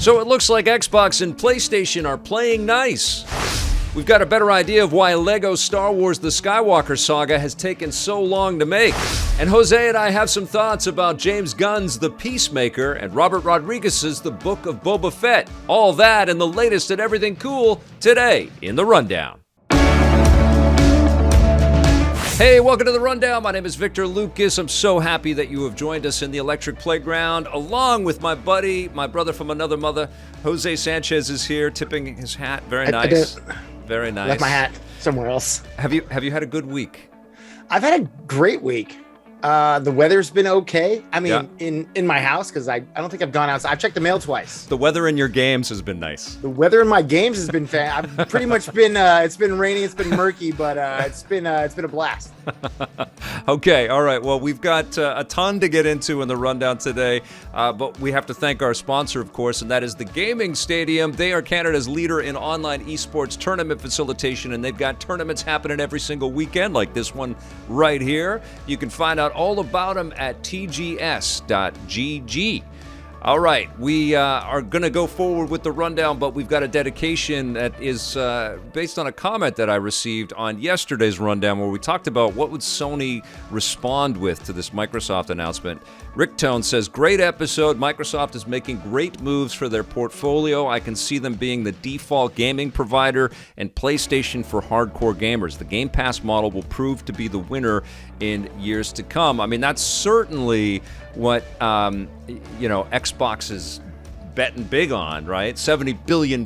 So it looks like Xbox and PlayStation are playing nice. We've got a better idea of why Lego Star Wars The Skywalker Saga has taken so long to make. And Jose and I have some thoughts about James Gunn's The Peacemaker and Robert Rodriguez's The Book of Boba Fett. All that and the latest at Everything Cool today in The Rundown. Hey, welcome to The Rundown. My name is Victor Lucas. I'm so happy that you have joined us in the electric playground, along with my buddy, my brother from another mother, Jose Sanchez is here, tipping his hat. Very nice. Very nice. Left my hat somewhere else. Have you had a good week? I've had a great week. The weather's been okay. I mean, in my house, because I don't think I've gone outside. I've checked the mail twice. The weather in your games has been nice. The weather in my games has been I've pretty much been. It's been rainy. It's been murky, but it's been a blast. Okay, all right. Well, we've got a ton to get into in the rundown today, but we have to thank our sponsor, of course, and that is the Gaming Stadium. They are Canada's leader in online esports tournament facilitation, and they've got tournaments happening every single weekend, like this one right here. You can find out all about them at tgs.gg. All right, we are going to go forward with the rundown, but we've got a dedication that is based on a comment that I received on yesterday's rundown where we talked about what would Sony respond with to this Microsoft announcement. Rick Tone says, great episode. Microsoft is making great moves for their portfolio. I can see them being the default gaming provider and PlayStation for hardcore gamers. The Game Pass model will prove to be the winner in years to come. I mean, that's certainly what Xbox is betting big on, right? $70 billion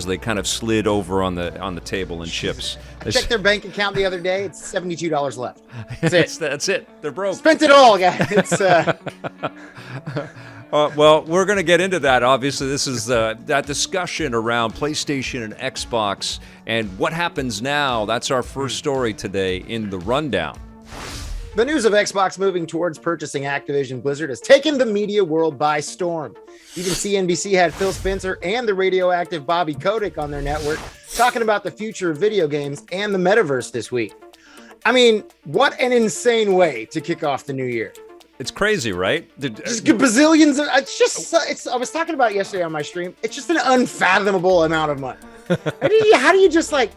they kind of slid over on the table in chips. I checked their bank account the other day. It's $72 left. That's it. That's it. They're broke. Spent it all, guys. Well, we're going to get into that. Obviously, this is that discussion around PlayStation and Xbox and what happens now. That's our first story today in the rundown. The news of Xbox moving towards purchasing Activision Blizzard has taken the media world by storm. Even CNBC had Phil Spencer and the radioactive Bobby Kotick on their network talking about the future of video games and the metaverse this week. I mean, what an insane way to kick off the new year. It's crazy, right? Just bazillions of, I was talking about yesterday on my stream. It's just an unfathomable amount of money. How do you just like,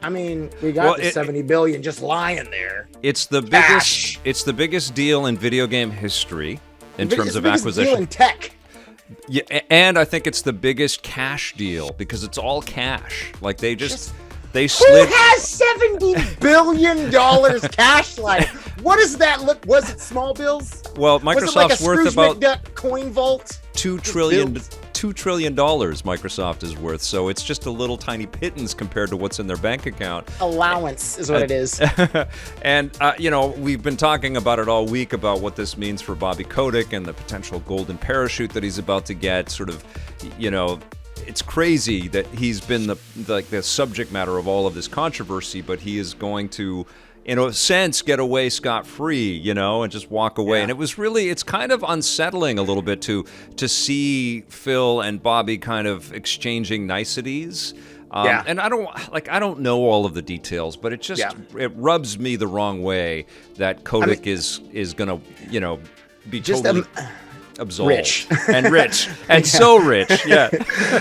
I mean, we got the $70 billion just lying there. It's the biggest. It's the biggest deal in video game history in terms of acquisition. Deal in tech. Yeah, and I think it's the biggest cash deal because it's all cash. Like they slid. Who has $70 billion cash? Like, what does that look? Was it small bills? Well, Microsoft's worth about McDuck coin vault. $2 trillion. $2 trillion Microsoft is worth, so it's just a little tiny pittance compared to what's in their bank account. Allowance is what it is. And, we've been talking about it all week about what this means for Bobby Kotick and the potential golden parachute that he's about to get. Sort of, it's crazy that he's been the subject matter of all of this controversy, but he is going to, in a sense, get away scot-free, and just walk away. Yeah. And it's kind of unsettling a little bit to see Phil and Bobby kind of exchanging niceties. And I don't know all of the details, but it rubs me the wrong way that Kotick is going to, be just totally absolved. Rich. And rich. And so rich, yeah.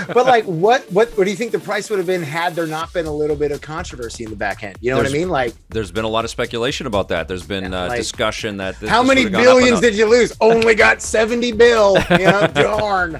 But like, what do you think the price would have been had there not been a little bit of controversy in the back end? You know what I mean? Like, there's been a lot of speculation about that. There's been discussion that this how many billions did you lose? Only got 70 bill. Darn.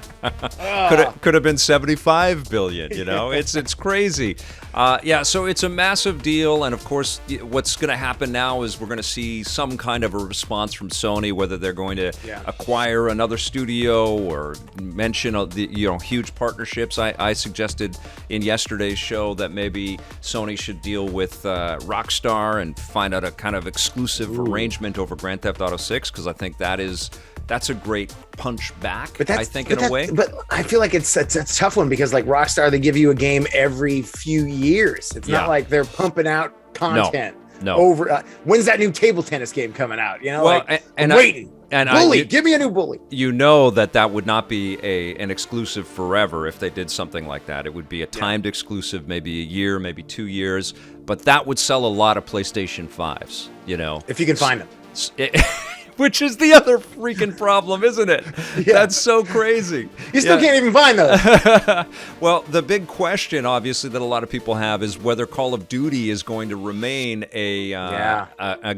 Could have been 75 billion. It's crazy. So it's a massive deal, and of course, what's going to happen now is we're going to see some kind of a response from Sony, whether they're going to acquire another studio or mention the huge partnerships. I suggested in yesterday's show that maybe Sony should deal with Rockstar and find out a kind of exclusive arrangement over Grand Theft Auto 6, because I think that's a great punch back, in a way. But I feel like it's a tough one because, like, Rockstar, they give you a game every few years. It's not like they're pumping out content. No. Over when's that new table tennis game coming out? I'm waiting. Give me a new bully. That would not be an exclusive forever if they did something like that. It would be a timed exclusive, maybe a year, maybe 2 years. But that would sell a lot of PlayStation 5s. If you can find them. Which is the other freaking problem, isn't it? Yeah. That's so crazy. You still can't even find those. Well, the big question, obviously, that a lot of people have is whether Call of Duty is going to remain a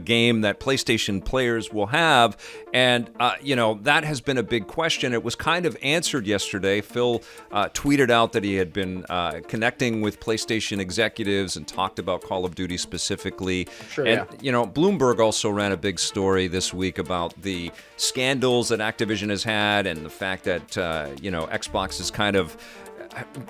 game that PlayStation players will have. And, that has been a big question. It was kind of answered yesterday. Phil tweeted out that he had been connecting with PlayStation executives and talked about Call of Duty specifically. Sure, and, Bloomberg also ran a big story this week about the scandals that Activision has had and the fact that, Xbox is kind of,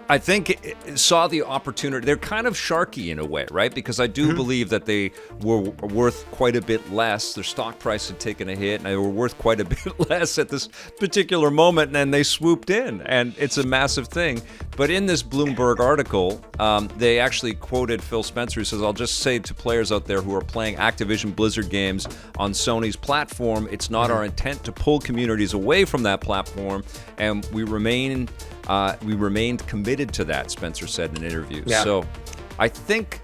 I think, saw the opportunity. They're kind of sharky in a way, right? Because I do believe that they were worth quite a bit less. Their stock price had taken a hit, and they were worth quite a bit less at this particular moment, and then they swooped in, and it's a massive thing. But in this Bloomberg article, they actually quoted Phil Spencer, who says, "I'll just say to players out there who are playing Activision Blizzard games on Sony's platform, it's not our intent to pull communities away from that platform, and we remained committed to that," Spencer said in an interview. Yeah. So I think,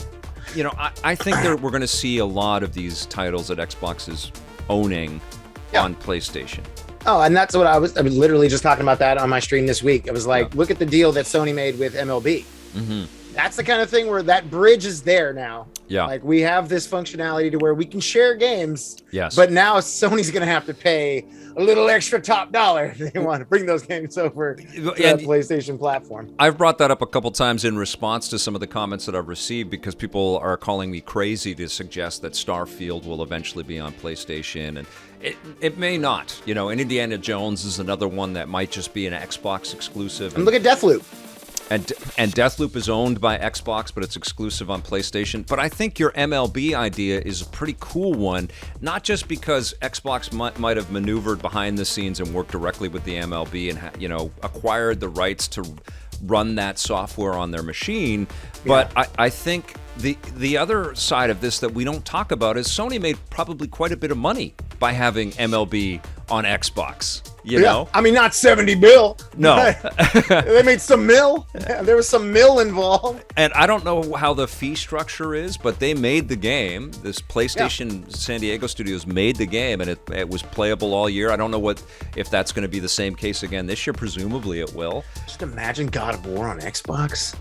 I think we're going to see a lot of these titles that Xbox is owning on PlayStation. Oh, and that's what I was literally just talking about that on my stream this week. I was like, look at the deal that Sony made with MLB. Mm-hmm. That's the kind of thing where that bridge is there now. Yeah. Like, we have this functionality to where we can share games. Yes. But now Sony's going to have to pay a little extra top dollar if they want to bring those games over to the PlayStation platform. I've brought that up a couple times in response to some of the comments that I've received, because people are calling me crazy to suggest that Starfield will eventually be on PlayStation, and it may not. And Indiana Jones is another one that might just be an Xbox exclusive. And look at Deathloop. And Deathloop is owned by Xbox, but it's exclusive on PlayStation. But I think your MLB idea is a pretty cool one, not just because Xbox might have maneuvered behind the scenes and worked directly with the MLB and acquired the rights to run that software on their machine, but I think the other side of this that we don't talk about is Sony made probably quite a bit of money by having MLB on Xbox. You know? I mean, not 70 mil. No. They made some mil. There was some mil involved. And I don't know how the fee structure is, but they made the game. This PlayStation San Diego Studios made the game, and it was playable all year. I don't know if that's going to be the same case again this year. Presumably it will. Just imagine God of War on Xbox.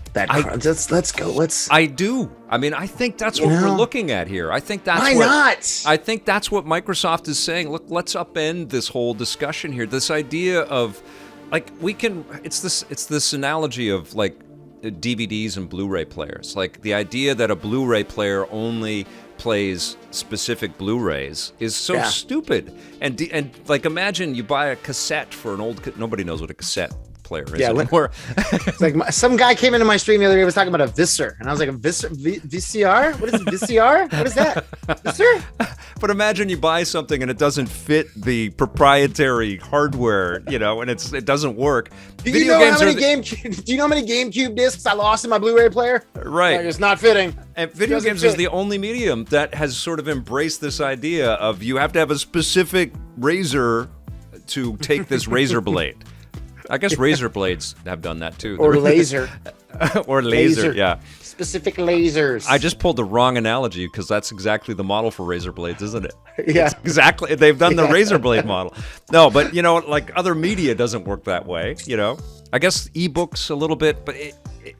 Let's go. I do. I mean, I think that's what we're looking at here. I think that's Why not? I think that's what Microsoft is saying. Look, let's upend this whole discussion here. This idea of, like, it's this analogy of, like, DVDs and Blu-ray players. Like, the idea that a Blu-ray player only plays specific Blu-rays is so stupid. And like, imagine you buy a cassette for an old... Nobody knows what a cassette player is anymore. It's like some guy came into my stream the other day, was talking about a Visser, and I was like, a Visser? VCR? What is it, VCR? What is that? Visser? But imagine you buy something and it doesn't fit the proprietary hardware, and it doesn't work. Do you know how many GameCube discs I lost in my Blu-ray player? Right. Like, it's not fitting. And video games is the only medium that has sort of embraced this idea of you have to have a specific razor to take this razor blade. I guess razor blades have done that too. Or laser. Or laser, yeah. Specific lasers. I just pulled the wrong analogy because that's exactly the model for razor blades, isn't it? Yeah. It's exactly. They've done the razor blade model. No, but, like, other media doesn't work that way, I guess ebooks a little bit, but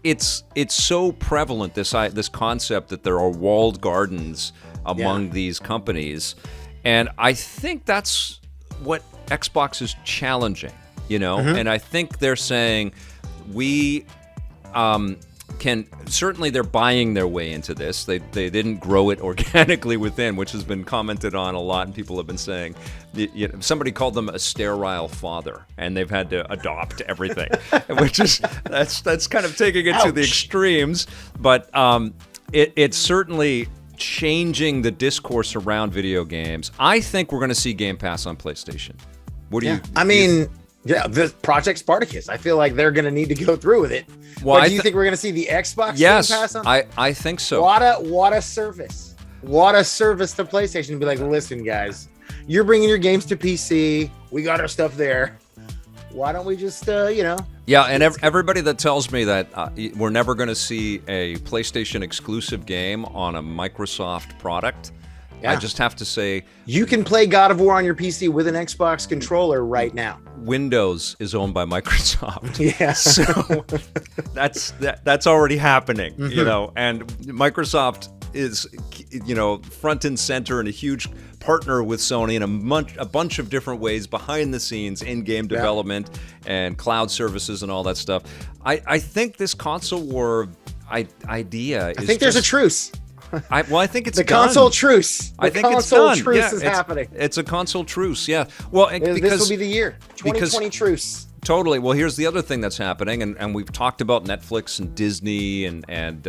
it's so prevalent, this concept that there are walled gardens among these companies. And I think that's what Xbox is challenging. And I think they're saying we can, certainly they're buying their way into this. They didn't grow it organically within, which has been commented on a lot, and people have been saying, somebody called them a sterile father, and they've had to adopt everything, which is, that's kind of taking it to the extremes, but it's certainly changing the discourse around video games. I think we're going to see Game Pass on PlayStation. What do you... Yeah, the Project Spartacus. I feel like they're going to need to go through with it. Well, do you think we're going to see the Xbox Game Pass on? I think so. What a service. What a service to PlayStation to be like, listen, guys, you're bringing your games to PC. We got our stuff there. Why don't we just, Yeah, and everybody that tells me that we're never going to see a PlayStation exclusive game on a Microsoft product, Yeah. I just have to say, you can play God of War on your PC with an Xbox controller right now. Windows is owned by Microsoft. Yeah. So that's already happening, you know, and Microsoft is, you know, front and center and a huge partner with Sony in a bunch of different ways behind the scenes, in-game development and cloud services and all that stuff. I think this console war idea is, I think there's a truce. I think it's the done. Console truce. I think it's done. Console truce is happening. It's a console truce, yeah. Well, this will be the year. 2020 truce. Totally. Well, here's the other thing that's happening, and we've talked about Netflix and Disney and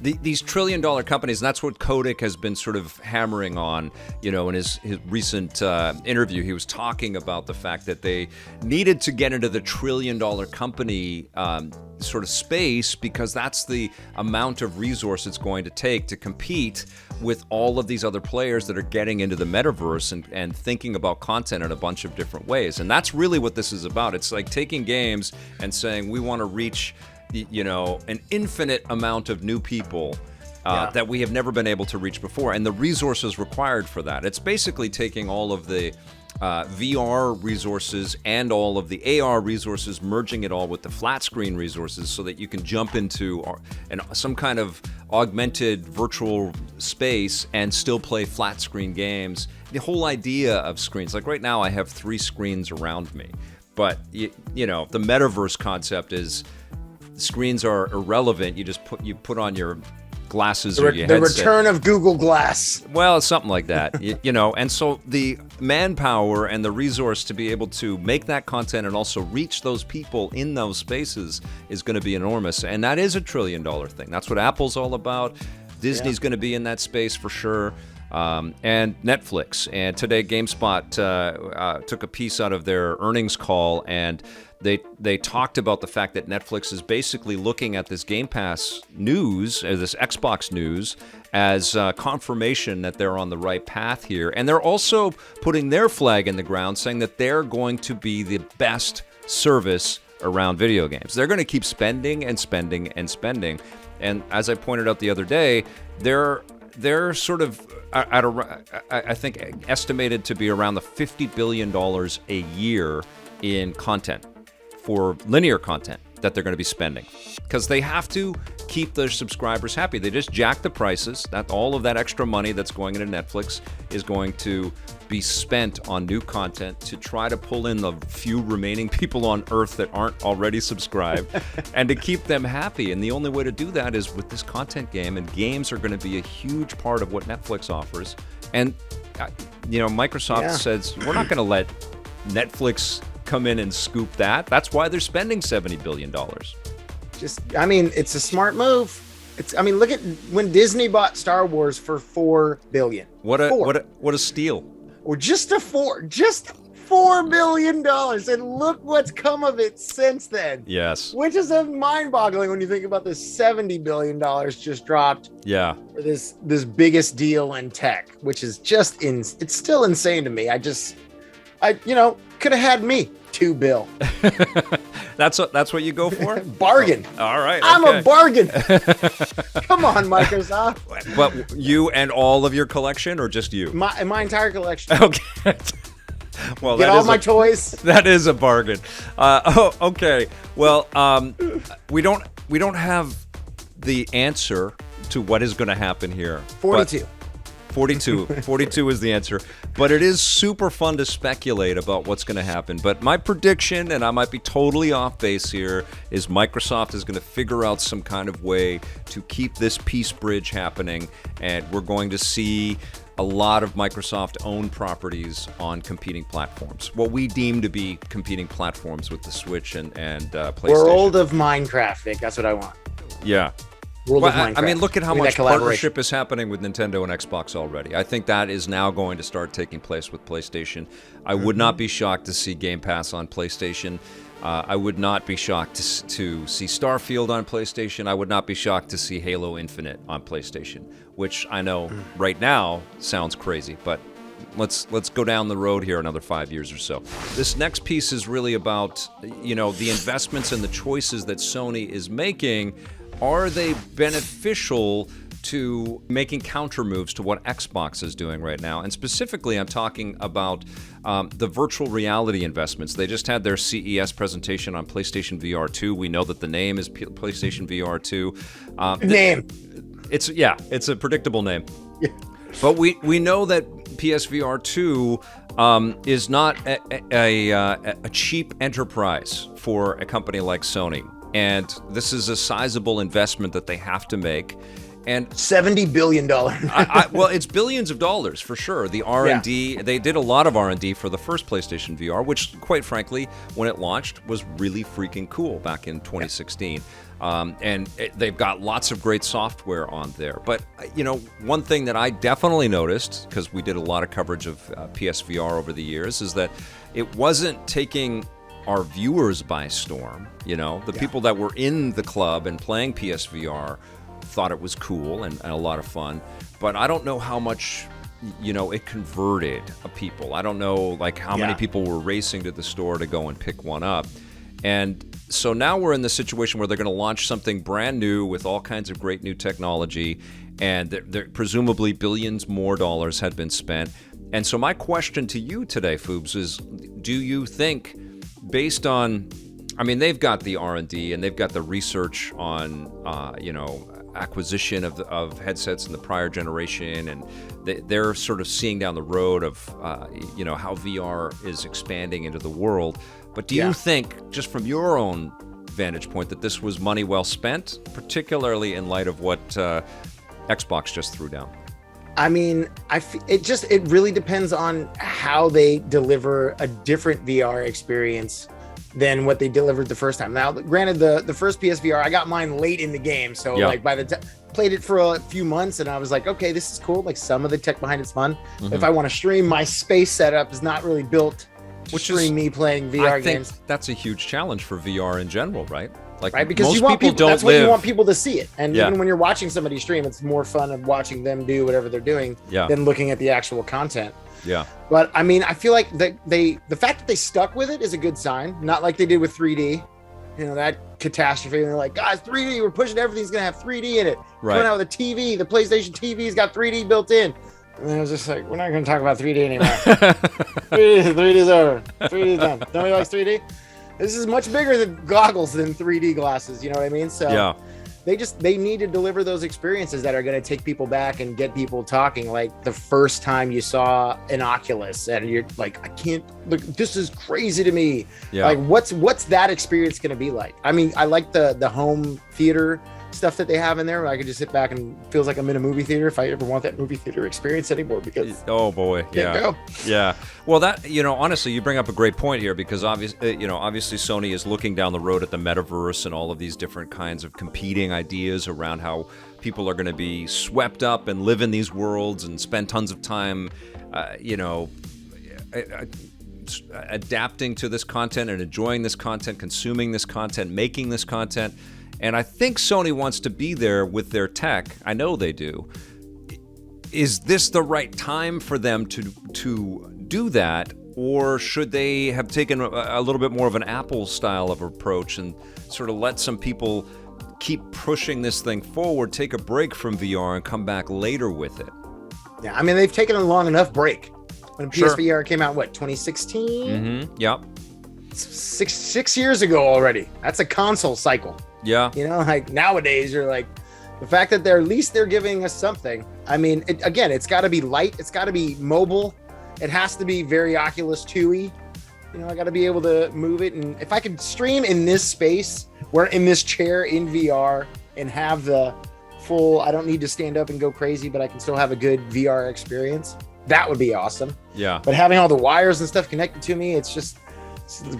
these trillion-dollar companies, and that's what Kotick has been sort of hammering on. You know, in his recent interview, he was talking about the fact that they needed to get into the trillion-dollar company sort of space, because that's the amount of resource it's going to take to compete with all of these other players that are getting into the metaverse and thinking about content in a bunch of different ways. And that's really what this is about. It's like taking games and saying we want to reach, you know, an infinite amount of new people that we have never been able to reach before, and the resources required for that. It's basically taking all of the VR resources and all of the AR resources, merging it all with the flat screen resources so that you can jump into some kind of augmented virtual space and still play flat screen games. The whole idea of screens, like right now I have 3 screens around me, but you know, the metaverse concept is screens are irrelevant. You just put on your glasses or your headset. The return of Google Glass. Well, it's something like that, you know. And so the manpower and the resource to be able to make that content and also reach those people in those spaces is going to be enormous. And that is a $1 trillion thing. That's what Apple's all about. Disney's going to be in that space for sure. And Netflix. And today GameSpot took a piece out of their earnings call, and they talked about the fact that Netflix is basically looking at this Game Pass news, or this Xbox news, as confirmation that they're on the right path here. And they're also putting their flag in the ground, saying that they're going to be the best service around video games. They're going to keep spending and spending and spending. And as I pointed out the other day, they're sort of I think estimated to be around the $50 billion a year in content, for linear content, that they're going to be spending, because they have to keep their subscribers happy. They just jack the prices. That all of that extra money that's going into Netflix is going to be spent on new content to try to pull in the few remaining people on Earth that aren't already subscribed and to keep them happy. And the only way to do that is with this content game, and games are going to be a huge part of what Netflix offers. And you know, Microsoft says we're not going to let Netflix come in and scoop that. That's why they're spending $70 billion. I mean, it's a smart move. Look at when Disney bought Star Wars for $4 billion. What a steal. Or just $4 billion, and look what's come of it since then. Yes. Which is mind-boggling when you think about the $70 billion just dropped. Yeah. For this biggest deal in tech, which is just it's still insane to me. I could have had me $2 billion. That's what you go for? Bargain. Oh, all right. I'm okay. a bargain. Come on, Microsoft. But you and all of your collection, or just you? My entire collection. Okay. Well, get all my toys. That is a bargain. Okay. Well, we don't have the answer to what is going to happen here. 42. 42 is the answer, but it is super fun to speculate about what's going to happen. But my prediction, and I might be totally off base here, is Microsoft is going to figure out some kind of way to keep this peace bridge happening, and we're going to see a lot of Microsoft-owned properties on competing platforms, what we deem to be competing platforms with the Switch and PlayStation. World of Minecraft, Vic. That's what I want. Yeah. World of Minecraft. I mean, look at how much partnership is happening with Nintendo and Xbox already. I think that is now going to start taking place with PlayStation. I would not be shocked to see Game Pass on PlayStation. I would not be shocked to see Starfield on PlayStation. I would not be shocked to see Halo Infinite on PlayStation, which I know right now sounds crazy, but let's go down the road here another 5 years or so. This next piece is really about, you know, the investments and the choices that Sony is making. Are they beneficial to making counter moves to what Xbox is doing right now. And specifically, I'm talking about the virtual reality investments. They just had their CES presentation on PlayStation VR2. We know that the name is PlayStation VR2. It's a predictable name. Yeah. But we know that PSVR2 is not a cheap enterprise for a company like Sony. And this is a sizable investment that they have to make. And $70 billion. Well, it's billions of dollars for sure. The R&D, they did a lot of R&D for the first PlayStation VR, which, quite frankly, when it launched, was really freaking cool back in 2016. They've got lots of great software on there. But, one thing that I definitely noticed, because we did a lot of coverage of PSVR over the years, is that it wasn't taking our viewers by storm. People that were in the club and playing PSVR thought it was cool and a lot of fun, but I don't know how much it converted people. I don't know how many people were racing to the store to go and pick one up. And so now we're in the situation where they're going to launch something brand new with all kinds of great new technology, and they're presumably billions more dollars had been spent. And so my question to you today, Foobs, is do you think, based on, they've got the R&D and they've got the research on acquisition of headsets in the prior generation, and they're sort of seeing down the road of how VR is expanding into the world. But do you think, just from your own vantage point, that this was money well spent, particularly in light of what Xbox just threw down? It really depends on how they deliver a different VR experience than what they delivered the first time. Now, granted, the first PSVR, I got mine late in the game, so by the time played it for a few months, and I was like, okay, this is cool. Some of the tech behind it's fun. Mm-hmm. If I want to stream, my space setup is not really built to stream me playing VR games. I think that's a huge challenge for VR in general, right? Right, because you want people that's what you want people to see it. And even when you're watching somebody stream, it's more fun of watching them do whatever they're doing than looking at the actual content. Yeah. But I feel like the fact that they stuck with it is a good sign. Not like they did with 3D. That catastrophe. And they're like, guys, 3D, we're pushing everything's gonna have 3D in it. Right. Coming out with a TV, the PlayStation TV's got 3D built in. And I was just like, we're not gonna talk about 3D anymore. 3D's over. 3D's done. Nobody likes 3D. This is much bigger than goggles than 3D glasses. You know what I mean? So they need to deliver those experiences that are going to take people back and get people talking. Like the first time you saw an Oculus and you're like, I can't look, this is crazy to me. Yeah. Like what's that experience going to be like? I like the home theater stuff that they have in there. I could just sit back and feels like I'm in a movie theater if I ever want that movie theater experience anymore, because well, that honestly, you bring up a great point here, because obviously Sony is looking down the road at the metaverse and all of these different kinds of competing ideas around how people are going to be swept up and live in these worlds and spend tons of time adapting to this content and enjoying this content, consuming this content, making this content. And I think Sony wants to be there with their tech. I know they do. Is this the right time for them to do that? Or should they have taken a little bit more of an Apple style of approach and sort of let some people keep pushing this thing forward, take a break from VR, and come back later with it? Yeah, they've taken a long enough break. When PSVR came out, 2016? Mm-hmm. Yep. Six years ago already. That's a console cycle. Yeah. Nowadays you're like, the fact that at least they're giving us something. It's got to be light. It's got to be mobile. It has to be very Oculus 2-y. I got to be able to move it. And if I could stream in this space, where in this chair in VR, and have the full, I don't need to stand up and go crazy, but I can still have a good VR experience, that would be awesome. Yeah. But having all the wires and stuff connected to me, it's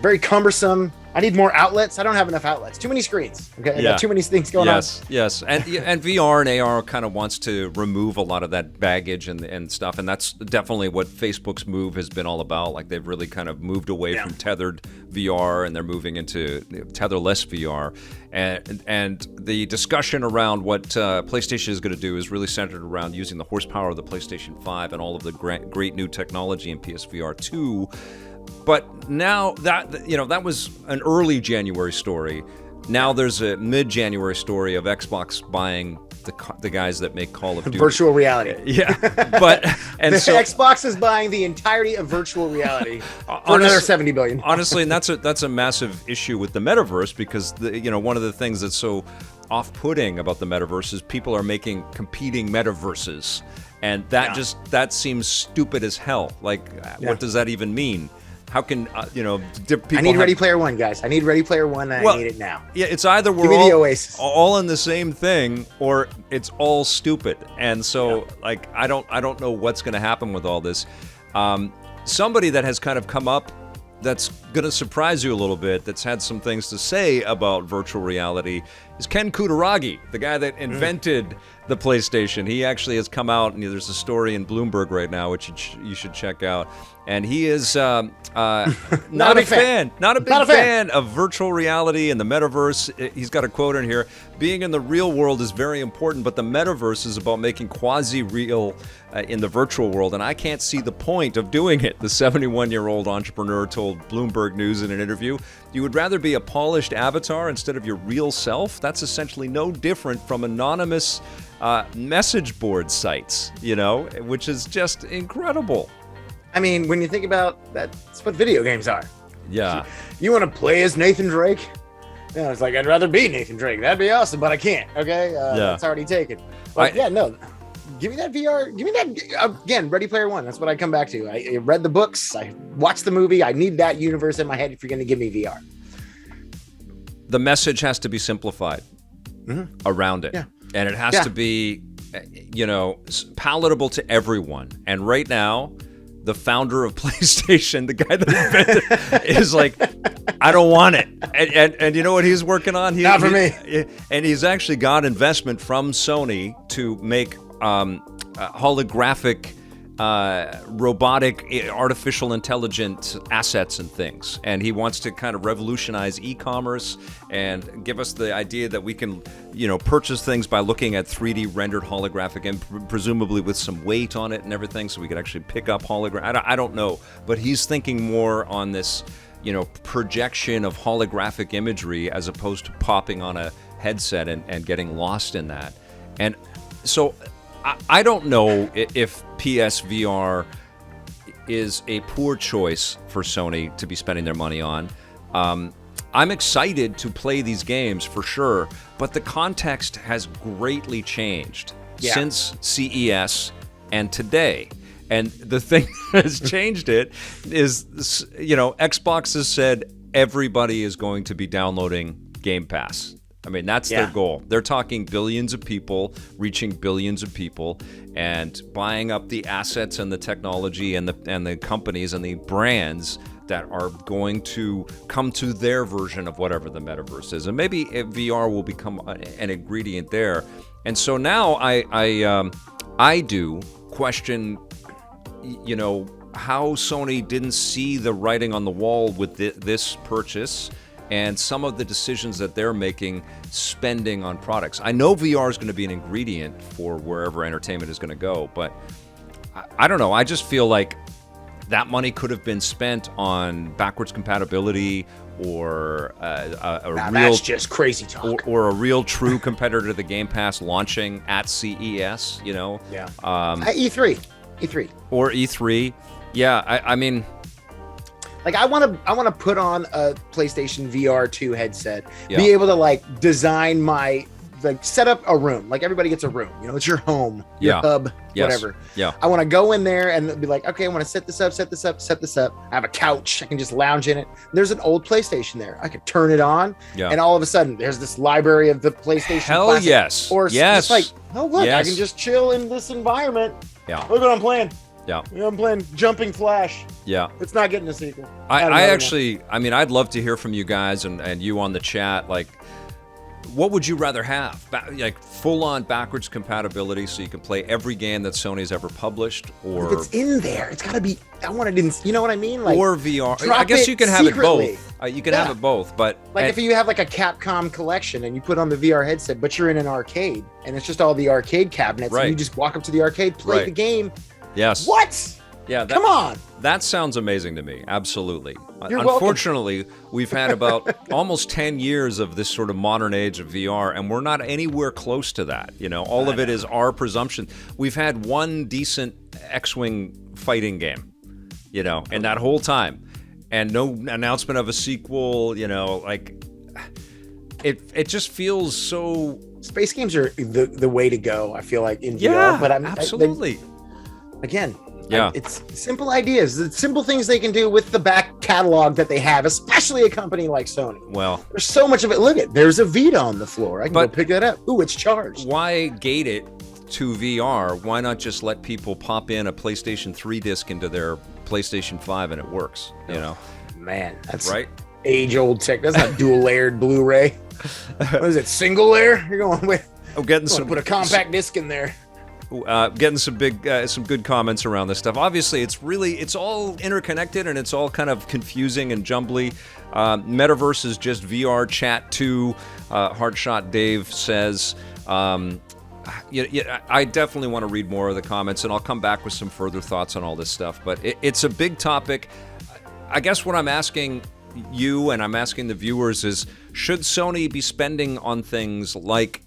very cumbersome. I need more outlets. I don't have enough outlets. Too many screens. Okay, I got too many things going on. Yes, and VR and AR kind of wants to remove a lot of that baggage and stuff, and that's definitely what Facebook's move has been all about. Like they've really kind of moved away from tethered VR, and they're moving into tetherless VR. And the discussion around what PlayStation is going to do is really centered around using the horsepower of the PlayStation 5 and all of the great new technology in PSVR 2. But now that was an early January story. Now there's a mid-January story of Xbox buying the guys that make Call of Duty. Virtual reality. Yeah, but and so Xbox is buying the entirety of virtual reality for another $70 billion. Honestly, and that's a massive issue with the metaverse, because one of the things that's so off-putting about the metaverse is people are making competing metaverses, and that seems stupid as hell. Like, what does that even mean? How can people? I need Ready Player One, guys. I need Ready Player One, and I need it now. Yeah, it's either we're all in the same thing, or it's all stupid. And so, I don't know what's going to happen with all this. Somebody that has kind of come up that's going to surprise you a little bit, that's had some things to say about virtual reality, is Ken Kutaragi, the guy that invented the PlayStation. He actually has come out, and there's a story in Bloomberg right now, which you should check out. And he is not a big fan of virtual reality and the metaverse. He's got a quote in here: "Being in the real world is very important, but the metaverse is about making quasi-real in the virtual world, and I can't see the point of doing it." The 71-year-old entrepreneur told Bloomberg News in an interview, "You would rather be a polished avatar instead of your real self? That's essentially no different from anonymous message board sites, which is just incredible." I mean, when you think about that, that's what video games are. Yeah. You want to play as Nathan Drake? It's like, I'd rather be Nathan Drake. That'd be awesome, but I can't. Okay? That's already taken. But give me that VR. Give me that, again, Ready Player One. That's what I come back to. I read the books. I watched the movie. I need that universe in my head if you're going to give me VR. The message has to be simplified around it. Yeah. And it has to be, palatable to everyone. And right now, the founder of PlayStation, the guy that invented it, is like, I don't want it. And you know what he's working on? Not for me. And he's actually got investment from Sony to make holographic, robotic, artificial intelligent assets and things. And he wants to kind of revolutionize e-commerce and give us the idea that we can, purchase things by looking at 3D rendered holographic, and presumably with some weight on it and everything, so we could actually pick up hologram. I don't know, but he's thinking more on this, projection of holographic imagery as opposed to popping on a headset and getting lost in that. And so I don't know if PSVR is a poor choice for Sony to be spending their money on. I'm excited to play these games for sure, but the context has greatly changed since CES and today. And the thing that has changed it is, Xbox has said everybody is going to be downloading Game Pass. I mean, that's their goal. They're talking billions of people, reaching billions of people, and buying up the assets and the technology and the companies and the brands that are going to come to their version of whatever the metaverse is. And maybe VR will become an ingredient there. And so now I do question, how Sony didn't see the writing on the wall with this purchase and some of the decisions that they're making spending on products. I know VR is going to be an ingredient for wherever entertainment is going to go, but I don't know. I just feel like that money could have been spent on backwards compatibility or that's just crazy talk. Or a real true competitor to the Game Pass launching at CES, Yeah. At E3. Or E3. Yeah, I mean, like, I want to put on a PlayStation VR2 headset, be able to design set up a room. Like, everybody gets a room, it's your home, your hub, whatever. Yeah. I want to go in there and be like, okay, I want to set this up. I have a couch. I can just lounge in it. There's an old PlayStation there. I could turn it on. Yeah. And all of a sudden there's this library of the PlayStation. Hell classic. Yes. Or yes. It's like, oh, look, I can just chill in this environment. Yeah. Look what I'm playing. Yeah. I'm playing Jumping Flash. Yeah. It's not getting a sequel. I'd love to hear from you guys and you on the chat. Like, what would you rather have? Like, full-on backwards compatibility so you can play every game that Sony's ever published? Or if it's in there, it's got to be, I want it in, you know what I mean? Like, or VR. I guess you can have secretly. It both. You can have it both, but... if you have like a Capcom collection and you put on the VR headset, but you're in an arcade, and it's just all the arcade cabinets, and you just walk up to the arcade, play the game. Yes. What? Yeah, Come on. That sounds amazing to me. Absolutely. You're Unfortunately, we've had about almost 10 years of this sort of modern age of VR, and we're not anywhere close to that. All of it is our presumption. We've had one decent X-Wing fighting game, and that whole time, and no announcement of a sequel. It just feels so. Space games are the way to go, I feel like, in VR. But absolutely. Again. Yeah. It's simple ideas, the simple things they can do with the back catalog that they have, especially a company like Sony. Well, there's so much of it. Look at, there's a Vita on the floor. I can go pick that up. Ooh, it's charged. Why gate it to VR? Why not just let people pop in a PlayStation 3 disc into their PlayStation 5 and it works? Man, that's right. Age-old tech. That's not dual-layered Blu-ray. What is it? Single layer? You're going with? Oh, put a compact disc in there. Getting some good comments around this stuff. Obviously, it's all interconnected and it's all kind of confusing and jumbly. Metaverse is just VR chat 2. Heartshot Dave says, I definitely want to read more of the comments, and I'll come back with some further thoughts on all this stuff. But it's a big topic. I guess what I'm asking you and I'm asking the viewers is, should Sony be spending on things like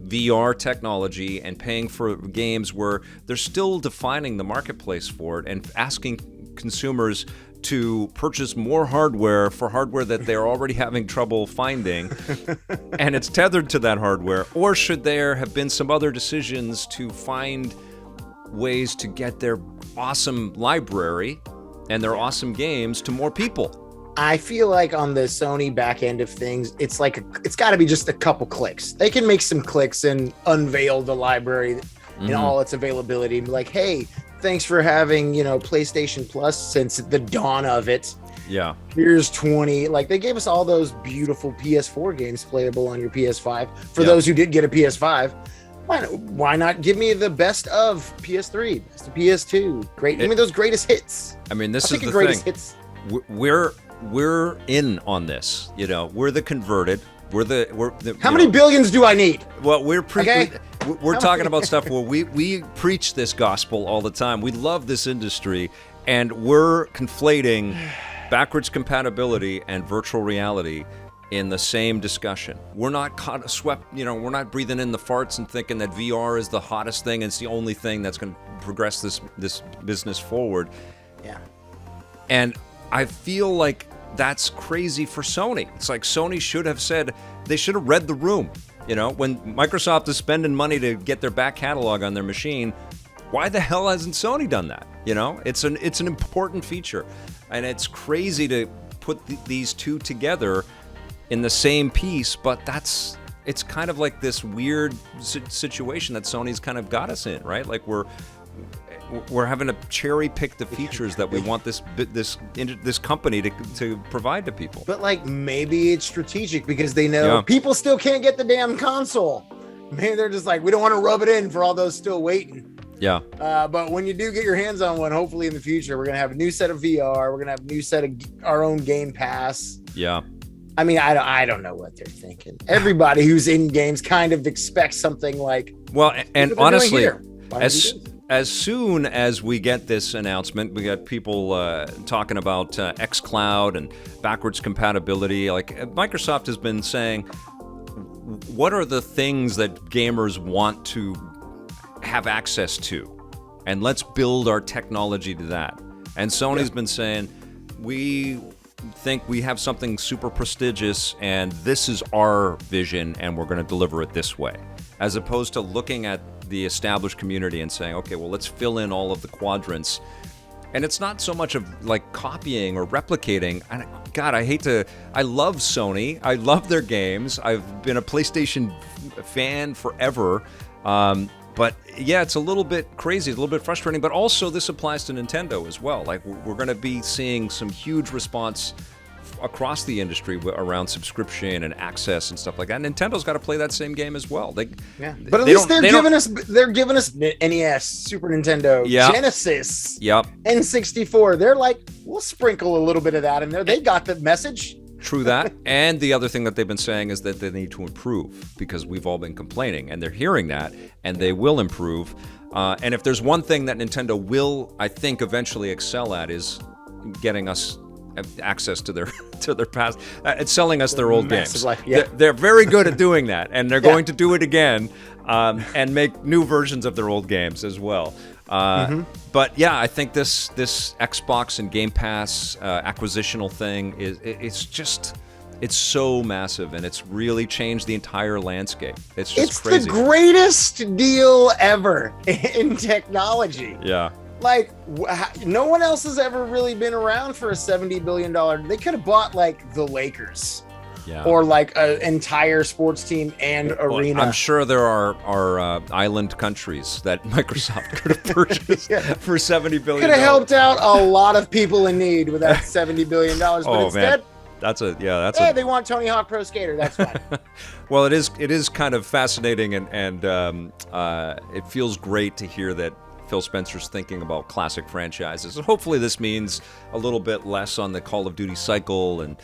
VR technology and paying for games where they're still defining the marketplace for it and asking consumers to purchase more hardware for hardware that they're already having trouble finding and it's tethered to that hardware? Or should there have been some other decisions to find ways to get their awesome library and their awesome games to more people? I feel like on the Sony back end of things, it's got to be just a couple clicks. They can make some clicks and unveil the library in all its availability. Like, hey, thanks for having, PlayStation Plus since the dawn of it. Yeah. Here's 20. Like, they gave us all those beautiful PS4 games playable on your PS5. For those who did get a PS5, why not give me the best of PS3, best of PS2? Great. Give me those greatest hits. I mean, this is the greatest thing. Hits. We're in on this, we're the converted. We're the How many billions do I need? Well, we're talking about stuff where we preach this gospel all the time. We love this industry, and we're conflating backwards compatibility and virtual reality in the same discussion. We're not we're not breathing in the farts and thinking that VR is the hottest thing and it's the only thing that's going to progress this business forward. Yeah. And I feel like that's crazy for Sony. It's like Sony should have said, they should have read the room. When Microsoft is spending money to get their back catalog on their machine, why the hell hasn't Sony done that? It's an important feature, and it's crazy to put these two together in the same piece, but it's kind of like this weird situation that Sony's kind of got us in, right? Like we're having to cherry pick the features that we want this company to provide to people. But maybe it's strategic because they know people still can't get the damn console. Maybe they're just like, we don't want to rub it in for all those still waiting. Yeah. But when you do get your hands on one, hopefully in the future, we're going to have a new set of VR. We're going to have a new set of our own Game Pass. Yeah. I mean, I don't know what they're thinking. Everybody who's in games kind of expects something like. Well, and honestly, as soon as we get this announcement, we got people talking about xCloud and backwards compatibility. Like Microsoft has been saying, what are the things that gamers want to have access to? And let's build our technology to that. And Sony's been saying, we think we have something super prestigious and this is our vision and we're going to deliver it this way, as opposed to looking at the established community and saying, okay, well, let's fill in all of the quadrants. And it's not so much of like copying or replicating. And God, I love Sony. I love their games. I've been a PlayStation fan forever. But yeah, it's a little bit crazy, a little bit frustrating, but also this applies to Nintendo as well. Like we're going to be seeing some huge response across the industry around subscription and access and stuff like that. Nintendo's got to play that same game as well. But at least they're giving us NES, Super Nintendo, Genesis, N64. They're like, we'll sprinkle a little bit of that in there. They got the message. True that. And the other thing that they've been saying is that they need to improve because we've all been complaining, and they're hearing that, and they will improve. And if there's one thing that Nintendo will, I think, eventually excel at is getting us access to their past, selling us their old games. They're very good at doing that, and they're going to do it again, and make new versions of their old games as well. But yeah, I think this Xbox and Game Pass acquisitional thing it's so massive, and it's really changed the entire landscape. It's crazy. The greatest deal ever in technology. Yeah. Like, no one else has ever really been around for a $70 billion. They could have bought like the Lakers. Yeah. Or like an entire sports team and arena. I'm sure there are island countries that Microsoft could have purchased for $70 billion. Could have helped out a lot of people in need with that $70 billion. But instead, man. They want Tony Hawk Pro Skater. That's fine. Well, it is kind of fascinating, and it feels great to hear that Phil Spencer's thinking about classic franchises. And hopefully this means a little bit less on the Call of Duty cycle, and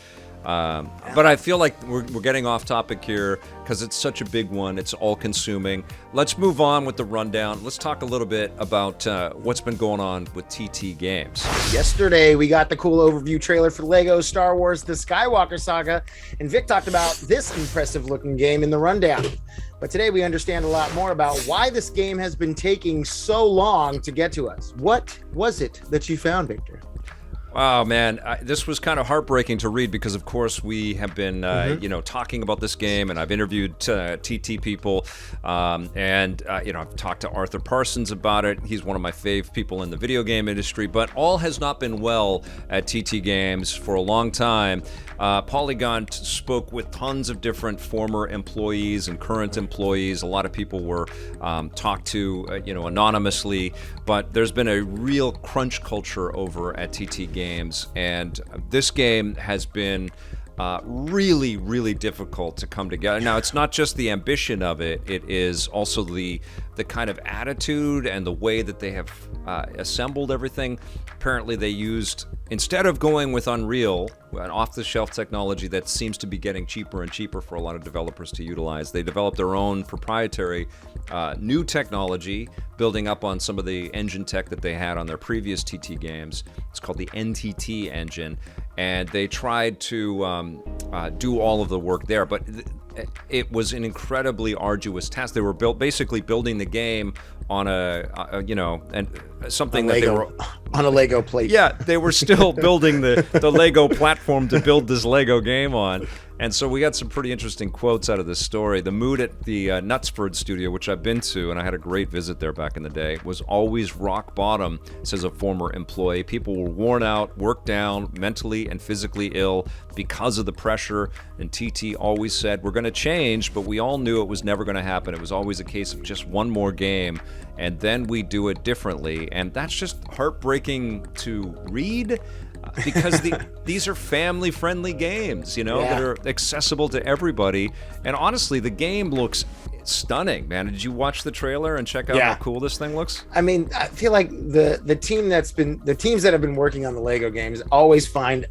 but I feel like we're getting off topic here because it's such a big one. It's all-consuming. Let's move on with the rundown. Let's talk a little bit about what's been going on with TT Games. Yesterday, we got the cool overview trailer for Lego Star Wars: The Skywalker Saga, and Vic talked about this impressive-looking game in the rundown. But today, we understand a lot more about why this game has been taking so long to get to us. What was it that you found, Victor? Oh man, this was kind of heartbreaking to read because, of course, we have been, talking about this game, and I've interviewed TT people, and I've talked to Arthur Parsons about it. He's one of my fave people in the video game industry, but all has not been well at TT Games for a long time. Polygon spoke with tons of different former employees and current employees. A lot of people were talked to, anonymously, but there's been a real crunch culture over at TT Games, and this game has been really, really difficult to come together. Now, it's not just the ambition of it, it is also the kind of attitude and the way that they have assembled everything. Apparently they used, instead of going with Unreal, an off-the-shelf technology that seems to be getting cheaper and cheaper for a lot of developers to utilize, they developed their own proprietary new technology, building up on some of the engine tech that they had on their previous TT games. It's called the NTT engine, and they tried to do all of the work there, but it was an incredibly arduous task. They were basically building the game on something that they were on a Lego plate. Yeah, they were still building the Lego platform to build this Lego game on. And so we got some pretty interesting quotes out of this story. The mood at the Knutsford studio, which I've been to, and I had a great visit there back in the day, was always rock bottom, says a former employee. People were worn out, worked down, mentally and physically ill because of the pressure. And TT always said, we're going to change, but we all knew it was never going to happen. It was always a case of just one more game, and then we do it differently. And that's just heartbreaking to read. Because these are family-friendly games, that are accessible to everybody. And honestly, the game looks stunning, man. Did you watch the trailer and check out how cool this thing looks? I mean, I feel like the teams that have been working on the Lego games always find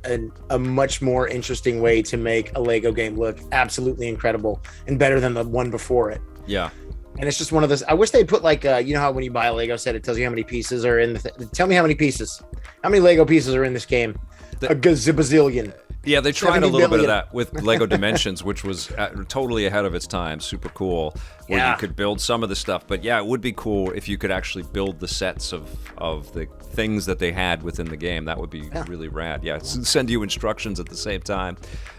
a much more interesting way to make a Lego game look absolutely incredible and better than the one before it. Yeah. And it's just one of those. I wish they put like, how when you buy a Lego set, it tells you how many pieces are in tell me how many pieces. How many Lego pieces are in this game? A gazillion. Yeah, they tried a little bit of that with Lego Dimensions, which was totally ahead of its time. Super cool, where you could build some of the stuff. But yeah, it would be cool if you could actually build the sets of the things that they had within the game. That would be really rad. Yeah, send you instructions at the same time.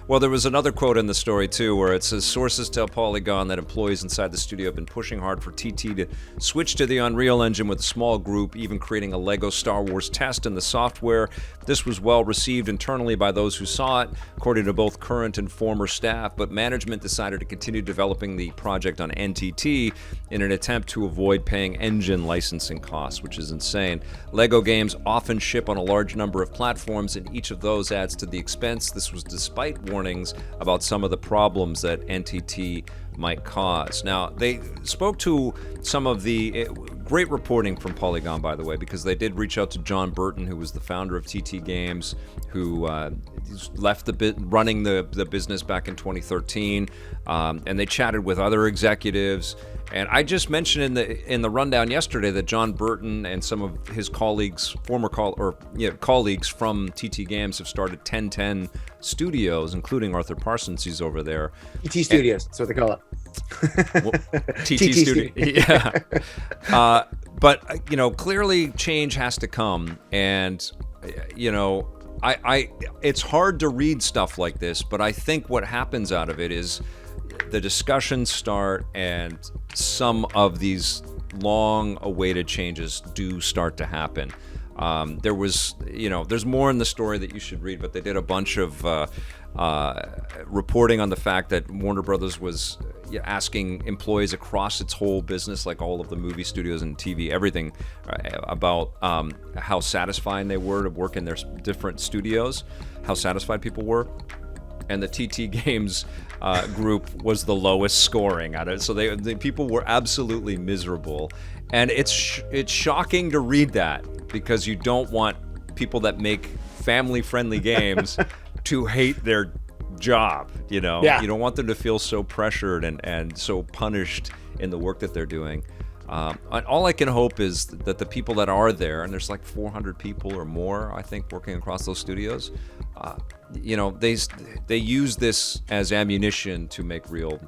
Well, there was another quote in the story, too, where it says, sources tell Polygon that employees inside the studio have been pushing hard for TT to switch to the Unreal Engine with a small group, even creating a Lego Star Wars test in the software. This was well received internally by those who saw it, according to both current and former staff, but management decided to continue developing the project on NTT in an attempt to avoid paying engine licensing costs, which is insane. Lego games often ship on a large number of platforms, and each of those adds to the expense. This was despite warnings about some of the problems that NTT might cause. Now, they spoke to some of the great reporting from Polygon, by the way, because they did reach out to John Burton, who was the founder of TT Games, who left running the business back in 2013, and they chatted with other executives. And I just mentioned in the rundown yesterday that John Burton and some of his colleagues, colleagues from TT Games, have started 1010 Studios, including Arthur Parsons. He's over there. TT Studios, that's what they call it. Well, TT Studio. Yeah. But clearly change has to come, and it's hard to read stuff like this, but I think what happens out of it is the discussions start, and some of these long-awaited changes do start to happen. There's more in the story that you should read, but they did a bunch of reporting on the fact that Warner Brothers was asking employees across its whole business, like all of the movie studios and TV, everything, about how satisfying they were to work in their different studios, how satisfied people were. And the TT Games group was the lowest scoring out of it. So the people were absolutely miserable. And it's shocking to read that, because you don't want people that make family-friendly games to hate their job, Yeah. You don't want them to feel so pressured and so punished in the work that they're doing. All I can hope is that the people that are there, and there's like 400 people or more, I think, working across those studios, they use this as ammunition to make real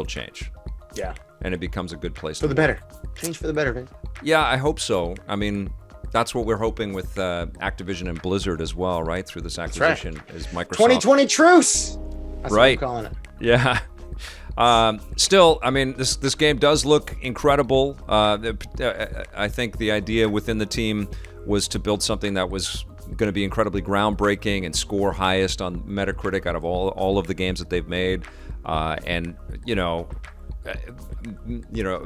change. Yeah. And it becomes a good place for the better. Change for the better, man. Yeah, I hope so. I mean, that's what we're hoping with Activision and Blizzard as well, right? Through this acquisition, right. Is Microsoft 2020 truce. That's right. What I'm calling it. Yeah. Still, I mean, this game does look incredible. I think the idea within the team was to build something that was going to be incredibly groundbreaking and score highest on Metacritic out of all of the games that they've made, and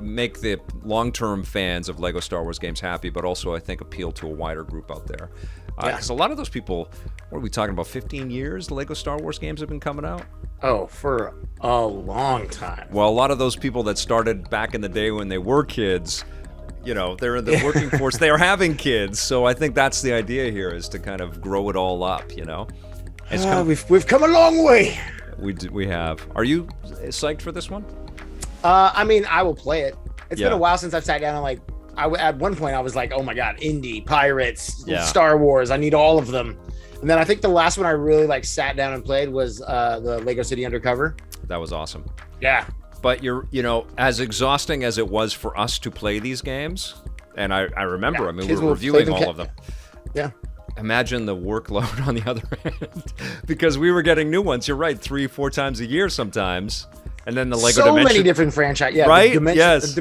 make the long-term fans of Lego Star Wars games happy, but also I think appeal to a wider group out there. Because a lot of those people, what are we talking about? 15 years the Lego Star Wars games have been coming out. Oh, for a long time. Well, a lot of those people that started back in the day when they were kids, they're in the working force. They are having kids, so I think that's the idea here, is to kind of grow it all up. We've come a long way. We have. Are you psyched for this one? I mean, I will play it. It's been a while since I've sat down and at one point I was like, oh my god, indie, pirates, Star Wars, I need all of them. And then I think the last one I really sat down and played was the Lego City Undercover. That was awesome. Yeah. But as exhausting as it was for us to play these games, and I remember, I mean, we were reviewing all of them. Yeah. Imagine the workload on the other end, because we were getting new ones. You're right, 3-4 times a year sometimes. And then the Lego Dimension. So many different franchises. Yeah, right? Yes.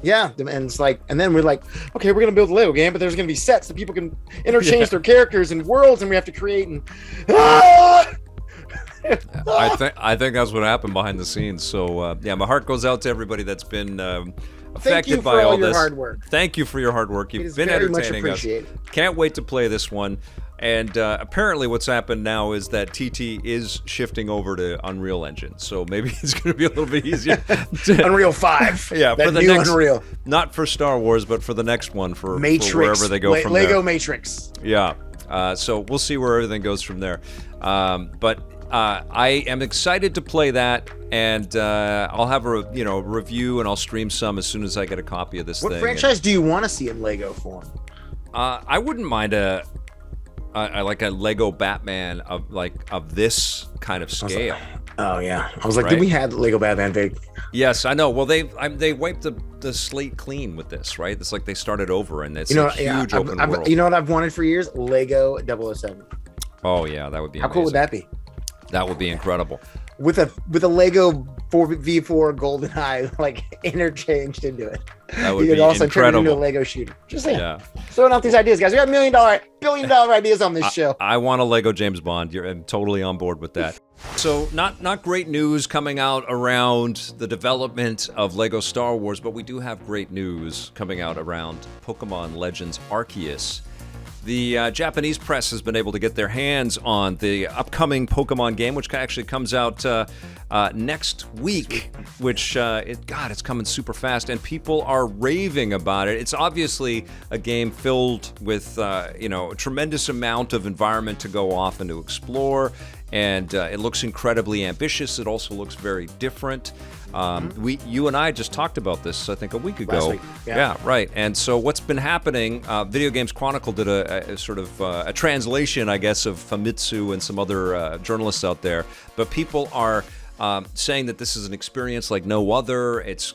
Yeah, and it's and then we're like, okay, we're gonna build a Lego game, but there's gonna be sets that people can interchange their characters and worlds, and we have to create. And I think that's what happened behind the scenes. So my heart goes out to everybody that's been affected by all this. Hard work. Thank you for your hard work. You've been entertaining us. Can't wait to play this one. And apparently what's happened now is that TT is shifting over to Unreal Engine. So maybe it's going to be a little bit easier. Unreal 5. Yeah, for the next Unreal. Not for Star Wars, but for the next one, for wherever they go from Lego there. Matrix. Yeah. So we'll see where everything goes from there. But I am excited to play that, and I'll have a review, and I'll stream some as soon as I get a copy of this thing. What franchise do you want to see in Lego form? I wouldn't mind a Lego Batman of this kind of scale. Oh yeah, I was like, did we have Lego Batman big? Yes, I know. Well, they wiped the slate clean with this, right? It's like they started over, and it's a huge open world. You know what I've wanted for years? Lego 007. Oh yeah, that would be amazing. How cool would that be? That would be incredible. With a Lego V4 GoldenEye interchanged into it. That would be incredible. You could also turn it into a Lego shooter. Just saying. Yeah. Throwing out these ideas, guys. We have billion dollar ideas on this show. I want a Lego James Bond. I'm totally on board with that. So not great news coming out around the development of Lego Star Wars, but we do have great news coming out around Pokemon Legends Arceus. The Japanese press has been able to get their hands on the upcoming Pokemon game, which actually comes out next week, which, it's coming super fast, and people are raving about it. It's obviously a game filled with, a tremendous amount of environment to go off and to explore, and it looks incredibly ambitious. It also looks very different. You and I just talked about this, I think, a week ago. Last week. Yeah, right. And so what's been happening, Video Games Chronicle did a sort of a translation, I guess, of Famitsu and some other journalists out there. But people are saying that this is an experience like no other. It's,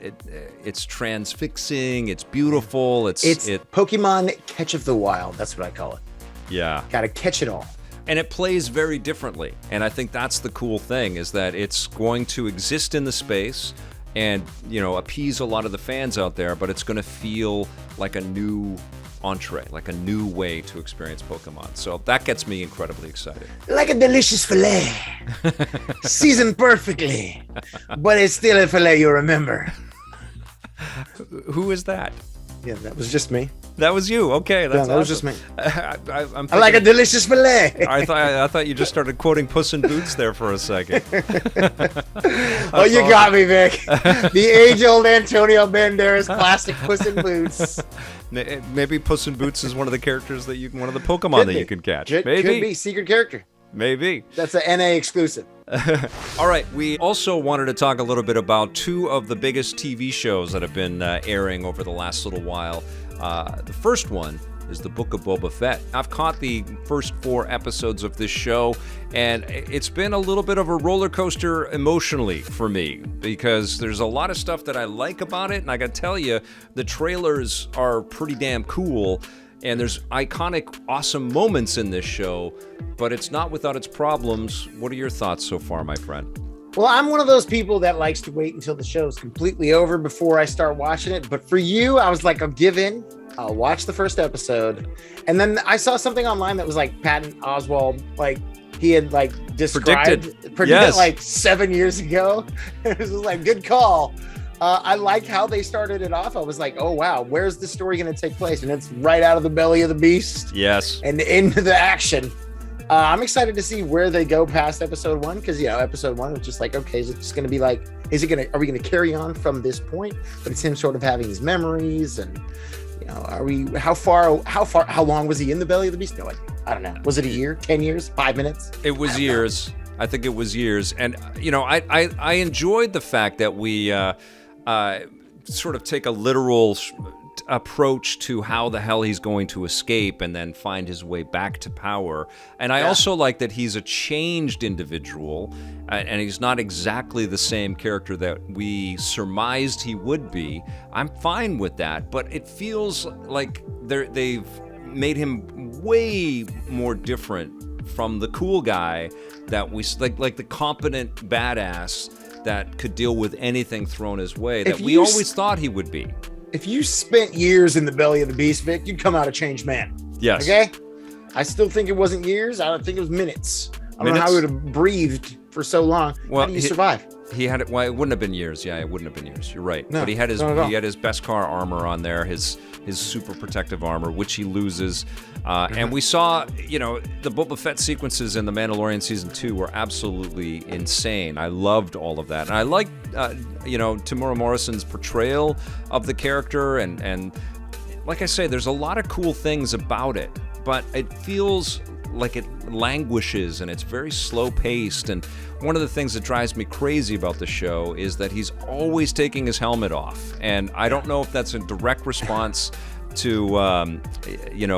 it's transfixing. It's beautiful. It's Pokemon Catch of the Wild. That's what I call it. Yeah. Got to catch it all. And it plays very differently. And I think that's the cool thing, is that it's going to exist in the space and, appease a lot of the fans out there, but it's going to feel like a new entree, like a new way to experience Pokemon. So that gets me incredibly excited. Like a delicious fillet. Seasoned perfectly. But it's still a fillet you remember. Who is that? Yeah, that was just me. That was you. Okay, that's that was just awesome. me. I like a delicious fillet. I thought you just started quoting Puss in Boots there for a second. Oh, you got me, Vic. The age-old Antonio Banderas classic Puss in Boots. Maybe Puss in Boots is one of the characters one of the Pokemon that you can catch. Maybe. Could be secret character. Maybe. That's an NA exclusive. All right, we also wanted to talk a little bit about two of the biggest TV shows that have been airing over the last little while. The first one is the Book of Boba Fett. I've caught the first 4 episodes of this show, and it's been a little bit of a roller coaster emotionally for me, because there's a lot of stuff that I like about it, and I gotta tell you, the trailers are pretty damn cool, and there's iconic, awesome moments in this show, but it's not without its problems. What are your thoughts so far, my friend? Well, I'm one of those people that likes to wait until the show is completely over before I start watching it. But for you, I was like, I'll give in. I'll watch the first episode. And then I saw something online that was like Patton Oswalt, like he had like predicted yes. it like 7 years ago. It was like, good call. I like how they started it off. I was like, oh, wow, where's the story going to take place? And it's right out of the belly of the beast. Yes. And into the action. I'm excited to see where they go past episode 1, because episode 1 was just like, okay, is it just going to be like, are we going to carry on from this point? But it's him sort of having his memories, and how long was he in the belly of the beast? No idea. I don't know. Was it a year, 10 years, 5 minutes? It was years. I think it was years. And I enjoyed the fact that we sort of take a literal approach to how the hell he's going to escape and then find his way back to power. And I also like that he's a changed individual, and he's not exactly the same character that we surmised he would be. I'm fine with that, but it feels like they've made him way more different from the cool guy that we like the competent badass that could deal with anything thrown his way that we always thought he would be. If you spent years in the belly of the beast, Vic, you'd come out a changed man. Yes. Okay? I still think it wasn't years. I don't think it was minutes. I don't know how he would have breathed for so long. Well, how do you survive? He had it. Well, it wouldn't have been years. Yeah, it wouldn't have been years. You're right. No, but he had his Beskar armor on there, his super protective armor, which he loses. And we saw, the Boba Fett sequences in The Mandalorian Season 2 were absolutely insane. I loved all of that. And I liked, Tamura Morrison's portrayal of the character. And like I say, there's a lot of cool things about it. But it feels like it languishes, and it's very slow-paced. And one of the things that drives me crazy about the show is that he's always taking his helmet off. And I don't know if that's a direct response to,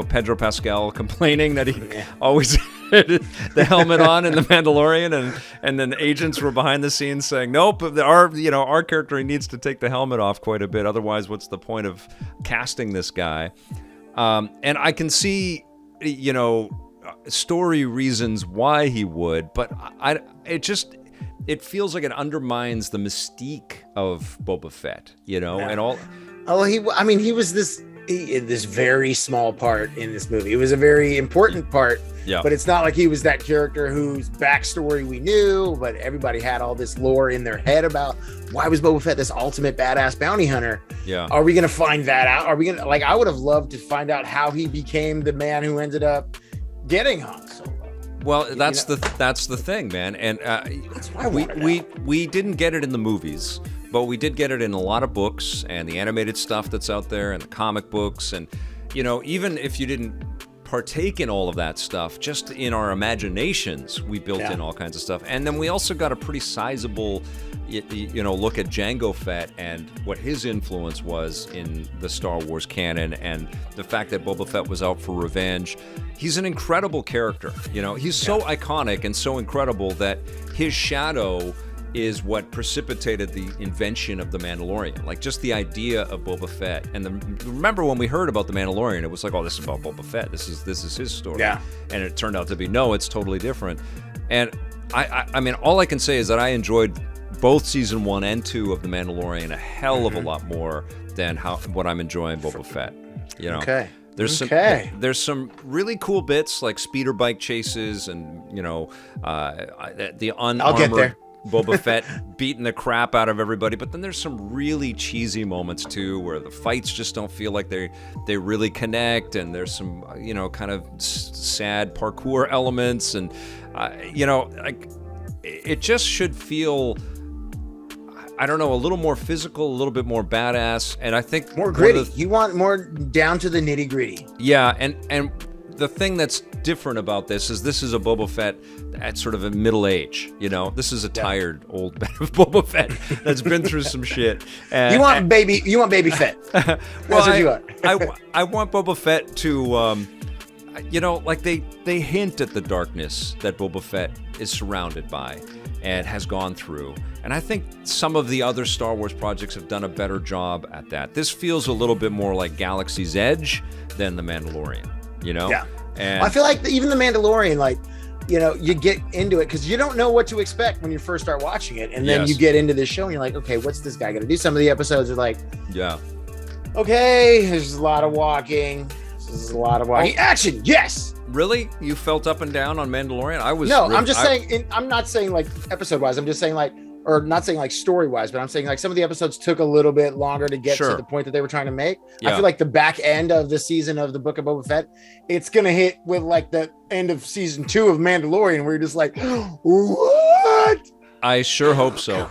Pedro Pascal complaining that he always had the helmet on in The Mandalorian, and then agents were behind the scenes saying, nope, our character needs to take the helmet off quite a bit. Otherwise, what's the point of casting this guy? And I can see, story reasons why he would, but it feels like it undermines the mystique of Boba Fett, and all. Oh, he was this very small part in this movie. It was a very important part, but it's not like he was that character whose backstory we knew, but everybody had all this lore in their head about why was Boba Fett this ultimate badass bounty hunter? Yeah. Are we going to find that out? Are we going to, I would have loved to find out how he became the man who ended up getting Han Solo. Well, that's the thing, man. And That's what I want to know. we didn't get it in the movies, but we did get it in a lot of books and the animated stuff that's out there and the comic books. And, even if you didn't partake in all of that stuff, just in our imaginations, we built in all kinds of stuff. And then we also got a pretty sizable, look at Jango Fett and what his influence was in the Star Wars canon, and the fact that Boba Fett was out for revenge. He's an incredible character. He's so iconic and so incredible that his shadow is what precipitated the invention of the Mandalorian. Like, just the idea of Boba Fett. And remember when we heard about the Mandalorian, it was like, oh, this is about Boba Fett. This is his story. Yeah. And it turned out to be, no, it's totally different. And I mean, all I can say is that I enjoyed both season 1 and 2 of the Mandalorian a hell of a lot more than what I'm enjoying Boba Fett. Okay. There's some really cool bits like speeder bike chases and the unarmored Boba Fett beating the crap out of everybody, but then there's some really cheesy moments too, where the fights just don't feel like they really connect, and there's some kind of sad parkour elements, and like it just should feel, I don't know, a little more physical, a little bit more badass, and I think more gritty. You want more down to the nitty gritty. Yeah, and the thing that's different about this is a Boba Fett at sort of a middle age. This is a tired old Boba Fett that's been through some shit. You want baby Fett. Well, that's what you want. I want Boba Fett to, like they hint at the darkness that Boba Fett is surrounded by and has gone through. And I think some of the other Star Wars projects have done a better job at that. This feels a little bit more like Galaxy's Edge than The Mandalorian, Yeah. And I feel like even The Mandalorian, like, you get into it because you don't know what to expect when you first start watching it. And then you get into this show and you're like, okay, what's this guy going to do? Some of the episodes are like, okay, there's a lot of walking. This is a lot of walking. Action, yes! Really? You felt up and down on Mandalorian? I'm just saying, I'm not saying like episode-wise. I'm just saying like, or not saying like story-wise, but I'm saying like some of the episodes took a little bit longer to get to the point that they were trying to make. I feel like the back end of the season of the Book of Boba Fett, it's going to hit with like the end of season 2 of Mandalorian, where you're just like, what? I sure hope so.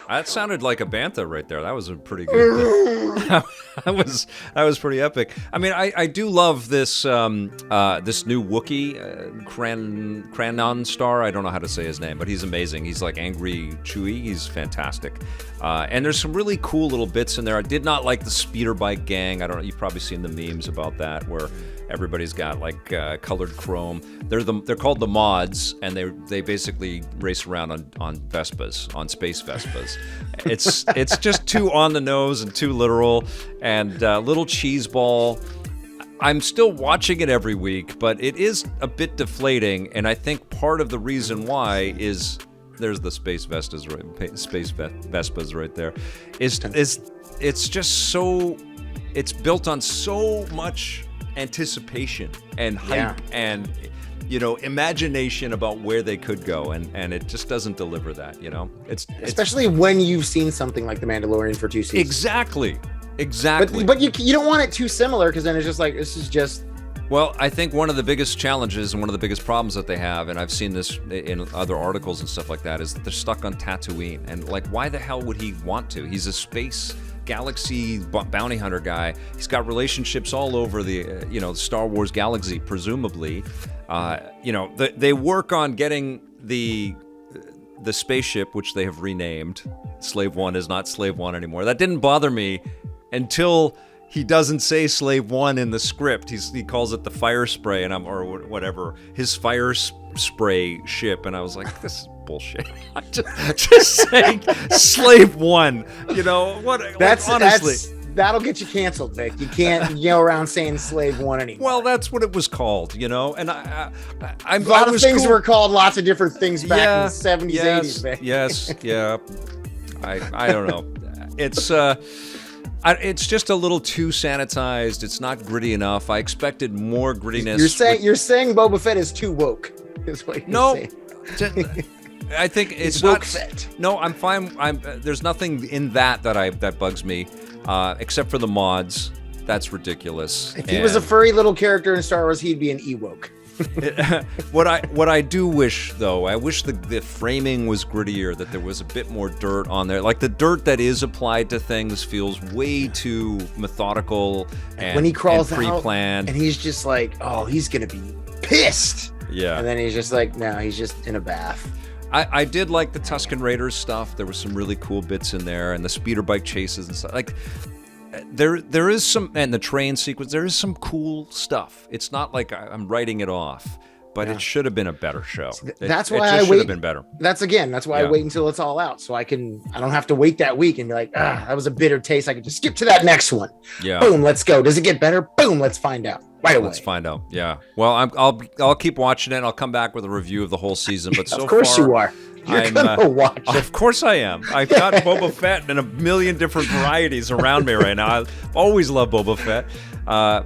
That sounded like a bantha right there. That was a pretty good thing. that was pretty epic. I mean, I do love this this new Wookiee, Kranon Star. I don't know how to say his name, but he's amazing. He's like angry Chewie. He's fantastic. And there's some really cool little bits in there. I did not like the speeder bike gang. I don't know. You've probably seen the memes about that, where everybody's got like colored chrome. They're called the mods, and they basically race around on Vespas, on space Vespas. It's just too on the nose and too literal, and little cheese ball. I'm still watching it every week, but it is a bit deflating, and I think part of the reason why is there's the space Vespas right there. It's just so, it's built on so much anticipation and hype and imagination about where they could go, and it just doesn't deliver that. It's especially when you've seen something like The Mandalorian for 2 seasons. Exactly. But you don't want it too similar, because then it's just like, this is just. Well, I think one of the biggest challenges and one of the biggest problems that they have, and I've seen this in other articles and stuff like that, is that they're stuck on Tatooine. And like, why the hell would he want to? He's a space galaxy bounty hunter guy. He's got relationships all over the Star Wars galaxy, presumably. They work on getting the spaceship, which they have renamed. Slave One is not Slave One anymore. That didn't bother me until he doesn't say Slave One in the script. He calls it the fire spray, or whatever, his fire spray ship, and I was like, this is bullshit. I'm just saying Slave One. What? Honestly. That'll get you canceled, Vic. You can't go around saying Slave One anymore. Well, that's what it was called, and a lot of things were called lots of different things back in the 70s, 80s, Vic. Yes, yeah. I don't know. It's just a little too sanitized. It's not gritty enough. I expected more grittiness. You're saying Boba Fett is too woke. Is what you're saying. I think it's woke not. Fett. No, I'm fine. There's nothing in that bugs me, except for the mods. That's ridiculous. If he was a furry little character in Star Wars, he'd be an Ewok. What I do wish, though, I wish the framing was grittier, that there was a bit more dirt on there. Like the dirt that is applied to things feels way too methodical and when he crawls and pre-planned. out, and he's just like, oh, he's gonna be pissed. Yeah. And then he's just like, no, he's just in a bath. I did like the Tusken Raiders stuff. There were some really cool bits in there, and the speeder bike chases and stuff. Like there is some, and the train sequence. There is some cool stuff. It's not like I'm writing it off, but it should have been a better show. That's why I should have been better. That's why I wait until it's all out, so I don't have to wait that week and be like, that was a bitter taste. I can just skip to that next one. Yeah. Boom, let's go. Does it get better? Boom, let's find out right away. Let's find out. Yeah. Well, I'll keep watching it. I'll come back with a review of the whole season. But so of course far, you are. You're gonna watch it. Of course I am. I've got Boba Fett in a million different varieties around me right now. I've always loved Boba Fett,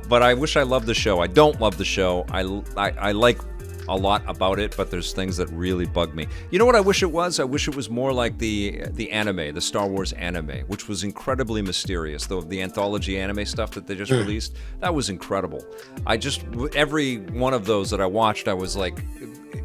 but I wish I loved the show. I don't love the show. I like a lot about it, but there's things that really bug me. You know what I wish it was? I wish it was more like the anime, the Star Wars anime, which was incredibly mysterious. The anthology anime stuff that they just released, that was incredible. Every one of those that I watched, I was like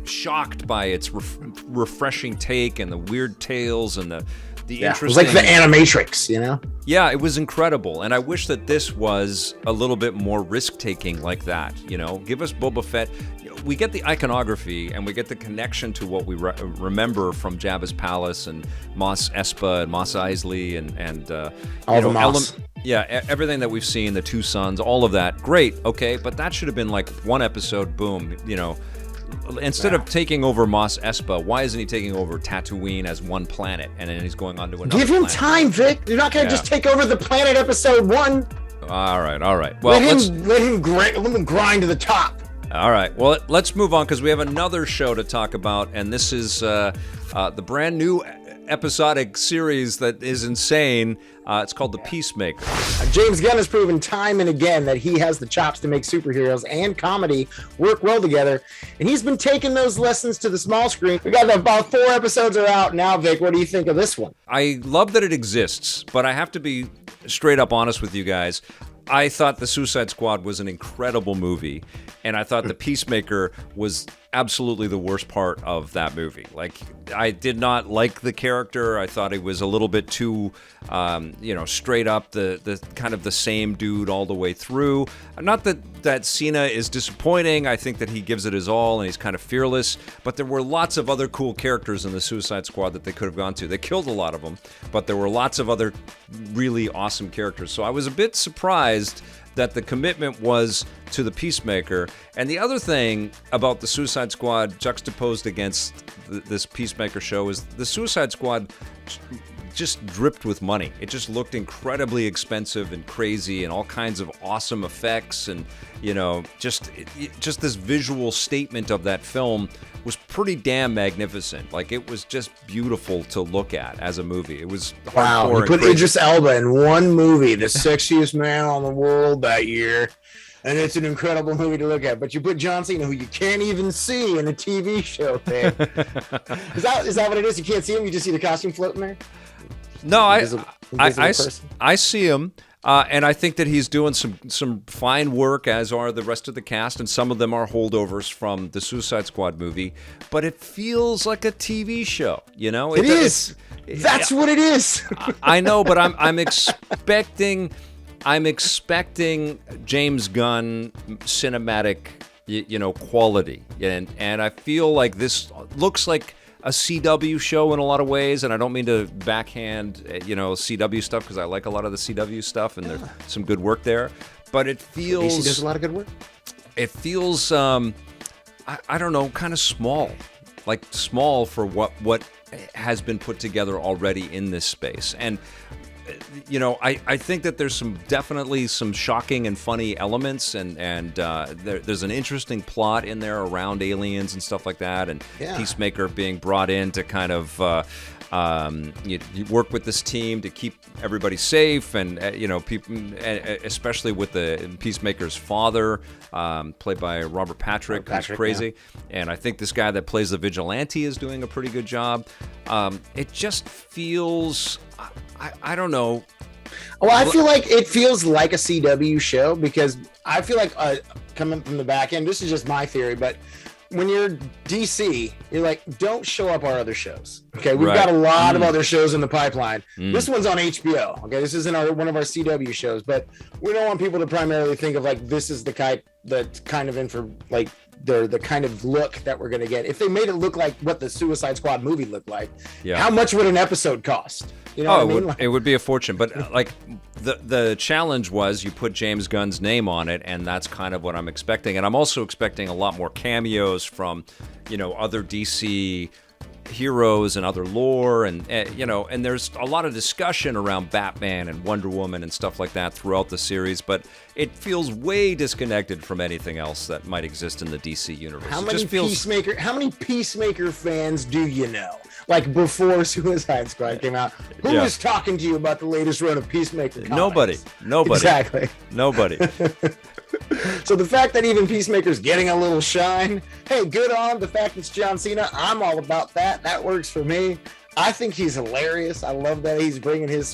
shocked by its refreshing take and the weird tales and the interesting. It was like the Animatrix, you know? Yeah, it was incredible, and I wish that this was a little bit more risk-taking like that, you know? Give us Boba Fett. We get the iconography, and we get the connection to what we remember from Jabba's palace and Mos Espa and Mos Eisley and all the Mos. Everything that we've seen, the two sons, all of that. Great, okay, but that should have been like one episode, boom, you know. Instead of taking over Mos Espa, why isn't he taking over Tatooine as one planet, and then he's going on to another Give him planet? time, Vic. You're not going to just take over the planet episode 1. All right. Well, let him grind to the top. All right. Well, let's move on because we have another show to talk about, and this is the brand new episodic series that is insane. It's called The Peacemaker. James Gunn has proven time and again that he has the chops to make superheroes and comedy work well together, and he's been taking those lessons to the small screen. We got about 4 episodes are out now, Vic. What do you think of this one? I love that it exists, but I have to be straight up honest with you guys. I thought The Suicide Squad was an incredible movie, and I thought The Peacemaker was absolutely the worst part of that movie. Like, I did not like the character. I thought he was a little bit too, straight up the kind of the same dude all the way through. Not that Cena is disappointing. I think that he gives it his all, and he's kind of fearless. But there were lots of other cool characters in the Suicide Squad that they could have gone to. They killed a lot of them, but there were lots of other really awesome characters. So I was a bit surprised that the commitment was to the Peacemaker. And the other thing about the Suicide Squad juxtaposed against this Peacemaker show is the Suicide Squad just dripped with money. It just looked incredibly expensive and crazy and all kinds of awesome effects, and just this visual statement of that film was pretty damn magnificent. Like, it was just beautiful to look at as a movie. It was wow. You put Idris Elba in one movie, the sexiest man on the world that year, and it's an incredible movie to look at. But you put John Cena, who you can't even see in a TV show thing. Is that what it is? You can't see him. You just see the costume floating there. No, I see him, and I think that he's doing some fine work, as are the rest of the cast, and some of them are holdovers from the Suicide Squad movie. But it feels like a TV show, you know? It is. That's what it is. I know, but I'm expecting James Gunn cinematic, quality, and I feel like this looks like a CW show in a lot of ways, and I don't mean to backhand, CW stuff, because I like a lot of the CW stuff, and there's some good work there. But it feels DC does a lot of good work. It feels, I don't know, kind of small, like small for what has been put together already in this space. And I think that there's definitely some shocking and funny elements, and there's an interesting plot in there around aliens and stuff like that, and Peacemaker being brought in to kind of you work with this team to keep everybody safe, and people, especially with the Peacemaker's father, played by Robert Patrick, who's crazy, and I think this guy that plays the vigilante is doing a pretty good job. It just feels, I don't know, Well, I feel like it feels like a CW show because I feel like coming from the back end, this is just my theory, but when you're DC, you're like, don't show up our other shows. Okay, we've got a lot of other shows in the pipeline. This one's on HBO. Okay, this isn't one of our CW shows, but we don't want people to primarily think of like this is the kind of info, like the kind of look that we're gonna get. If they made it look like what the Suicide Squad movie looked like, how much would an episode cost? You know what I mean? It would be a fortune. But like the challenge was you put James Gunn's name on it, and that's kind of what I'm expecting. And I'm also expecting a lot more cameos from, other DC heroes and other lore, and and there's a lot of discussion around Batman and Wonder Woman and stuff like that throughout the series, but it feels way disconnected from anything else that might exist in the DC universe. How many Peacemaker fans do you know? Like before Suicide Squad came out, who was talking to you about the latest run of Peacemaker comics? Nobody. Exactly. Nobody. So the fact that even Peacemaker's getting a little shine, hey, good on the fact it's John Cena. I'm all about that. That works for me. I think he's hilarious. I love that he's bringing his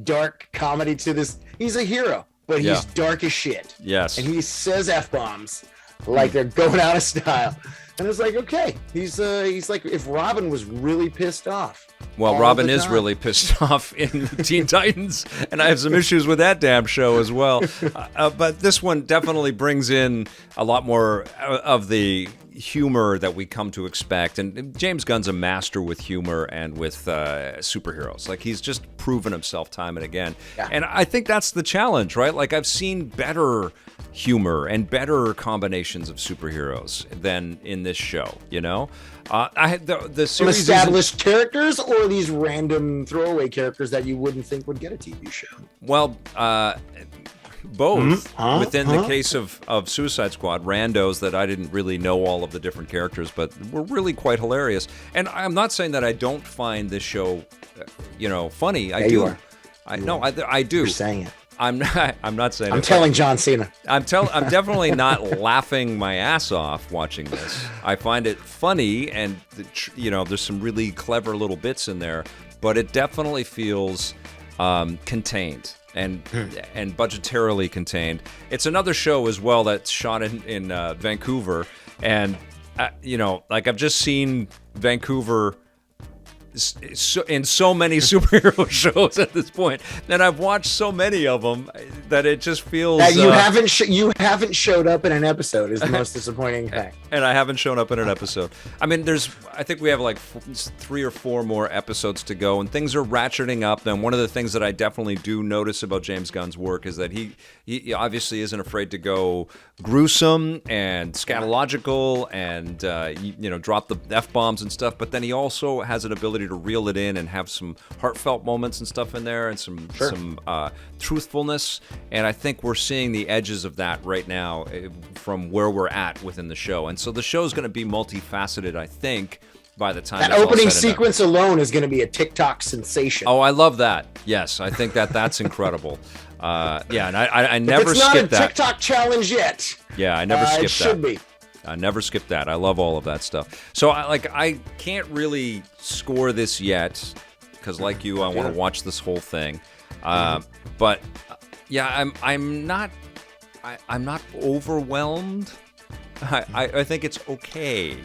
dark comedy to this. He's a hero, but he's dark as shit. Yes. And he says F-bombs like they're going out of style. And it's like, okay, he's like if Robin was really pissed off. Well, Robin is really pissed off in Teen Titans, and I have some issues with that damn show as well. But this one definitely brings in a lot more of the humor that we come to expect. And James Gunn's a master with humor and with superheroes. Like, he's just proven himself time and again. Yeah. And I think that's the challenge, right? Like, I've seen better humor and better combinations of superheroes than in this show, the series established characters or these random throwaway characters that you wouldn't think would get a TV show. Well, both. Within the case of Suicide Squad, randos that I didn't really know all of the different characters, but were really quite hilarious. And I'm not saying that I don't find this show, funny. I do. You are. I do. You're saying it. I'm not saying. I'm telling John Cena. I'm definitely not laughing my ass off watching this. I find it funny, and there's some really clever little bits in there, but it definitely feels contained and budgetarily contained. It's another show as well that's shot in Vancouver, and I've just seen Vancouver in so many superhero shows at this point, and I've watched so many of them that it just feels that you haven't showed up in an episode is the most disappointing thing. And I haven't shown up in an episode. I mean, I think we have like 3 or 4 more episodes to go, and things are ratcheting up. And one of the things that I definitely do notice about James Gunn's work is that he obviously isn't afraid to go gruesome and scatological and drop the F-bombs and stuff, but then he also has an ability to reel it in and have some heartfelt moments and stuff in there, and some truthfulness. And I think we're seeing the edges of that right now from where we're at within the show. And so the show's going to be multifaceted, I think, by the time that opening sequence alone is going to be a TikTok sensation. Oh, I love that. Yes, I think that's incredible. And I never skip that. It's not a TikTok challenge yet. Yeah, I never skip that. It should be. I never skip that. I love all of that stuff. So I can't really score this yet because, like you, I want to watch this whole thing. But I'm not overwhelmed. I think it's okay.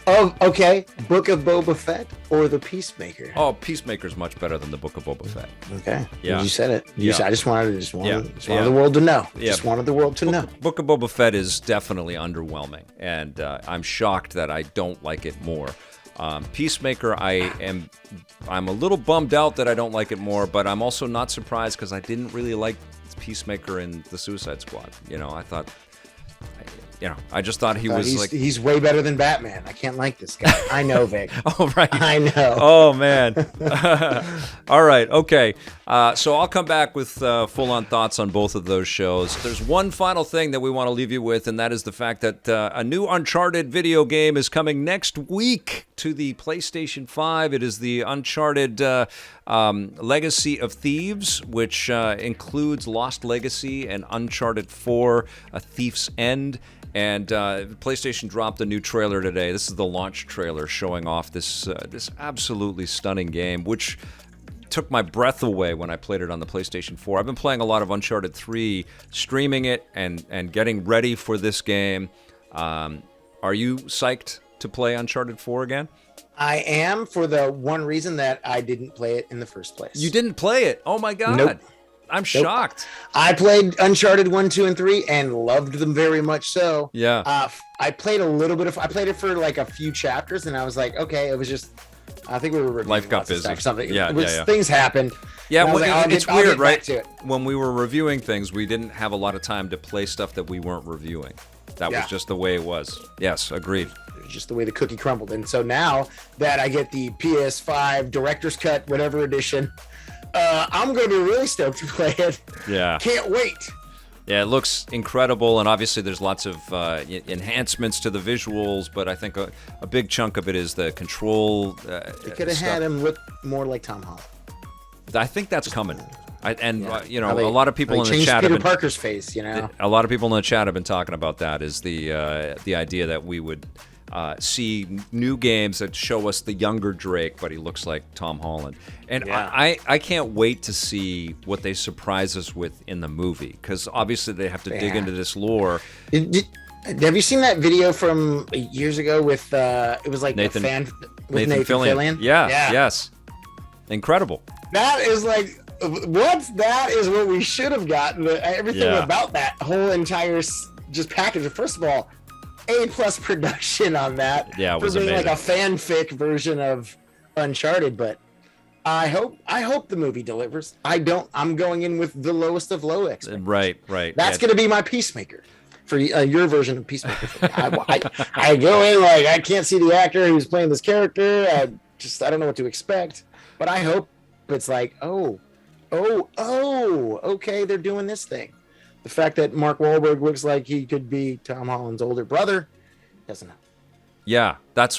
Oh, okay. Book of Boba Fett or the Peacemaker? Oh, Peacemaker's much better than the Book of Boba Fett. Okay. Yeah. You said it. I just wanted the world to know. Yeah. Just wanted the world to know. Book of Boba Fett is definitely underwhelming, and I'm shocked that I don't like it more. Peacemaker, I'm a little bummed out that I don't like it more, but I'm also not surprised because I didn't really like Peacemaker in the Suicide Squad. I thought. I just thought he's way better than Batman. I can't like this guy. I know, Vic. Oh, right. I know. Oh, man. All right. Okay. So I'll come back with full-on thoughts on both of those shows. There's one final thing that we want to leave you with, and that is the fact that a new Uncharted video game is coming next week to the PlayStation 5. It is the Uncharted Legacy of Thieves, which includes Lost Legacy and Uncharted 4, A Thief's End. And PlayStation dropped a new trailer today. This is the launch trailer showing off this absolutely stunning game, which took my breath away when I played it on the PlayStation 4. I've been playing a lot of Uncharted 3, streaming it and getting ready for this game. Are you psyched to play Uncharted 4 again? I am, for the one reason that I didn't play it in the first place. You didn't play it? Oh my God. Nope. I'm shocked. I played Uncharted 1, 2, and 3 and loved them very much so. Yeah. I played a little bit I played it for like a few chapters and I was like, okay, it was just, I think we were reviewing life got busy. stuff, something. Yeah. Things happened. Yeah, well, it's weird, right? When we were reviewing things, we didn't have a lot of time to play stuff that we weren't reviewing. That was just the way it was. Yes, agreed. It was just the way the cookie crumbled. And so now that I get the PS5 Director's Cut, whatever edition, I'm going to be really stoked to play it. Yeah. Can't wait. Yeah, it looks incredible, and obviously there's lots of enhancements to the visuals, but I think a big chunk of it is the control. They could have had him look more like Tom Holland. I think that's coming. You know, a lot of people in the chat. Peter Parker's face, you know. A lot of people in the chat have been talking about that. Is the idea that we would see new games that show us the younger Drake, but he looks like Tom Holland. And I can't wait to see what they surprise us with in the movie, because obviously they have to dig into this lore. Have you seen that video from years ago with it was like Nathan Fillion? Yeah. Yes. Incredible. That is like that is what we should have gotten. Everything about that whole entire just package. First of all, A+ production on that. Yeah, it was for being amazing. Like a fanfic version of Uncharted, but I hope the movie delivers. I'm going in with the lowest of low expectations. Right. That's going to be my Peacemaker for your version of Peacemaker. I go in like I can't see the actor who's playing this character. I don't know what to expect, but I hope it's like, okay, they're doing this thing. The fact that Mark Wahlberg looks like he could be Tom Holland's older brother, doesn't know. Yeah,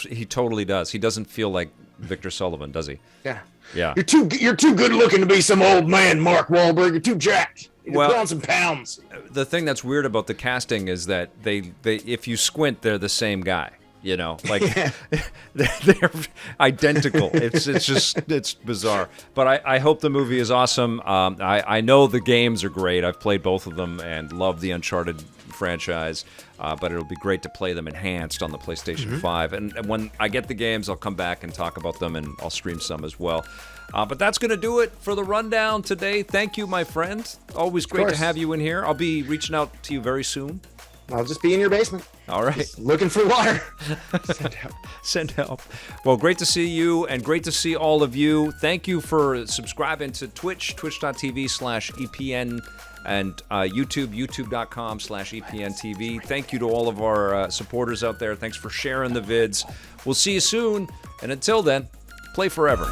he totally does. He doesn't feel like Victor Sullivan, does he? Yeah. Yeah. You're too good looking to be some old man, Mark Wahlberg. You're too jacked. You're put on some pounds. The thing that's weird about the casting is that they if you squint, they're the same guy. You know, like they're identical. It's bizarre. But I hope the movie is awesome. I know the games are great. I've played both of them and love the Uncharted franchise. But it'll be great to play them enhanced on the PlayStation 5. And when I get the games, I'll come back and talk about them, and I'll stream some as well. But that's going to do it for the rundown today. Thank you, my friend. Always great to have you in here. I'll be reaching out to you very soon. I'll just be in your basement. All right. Just looking for water. Send help. Well, great to see you and great to see all of you. Thank you for subscribing to Twitch, twitch.tv/EPN, and YouTube, youtube.com/EPNTV. Thank you to all of our supporters out there. Thanks for sharing the vids. We'll see you soon. And until then, play forever.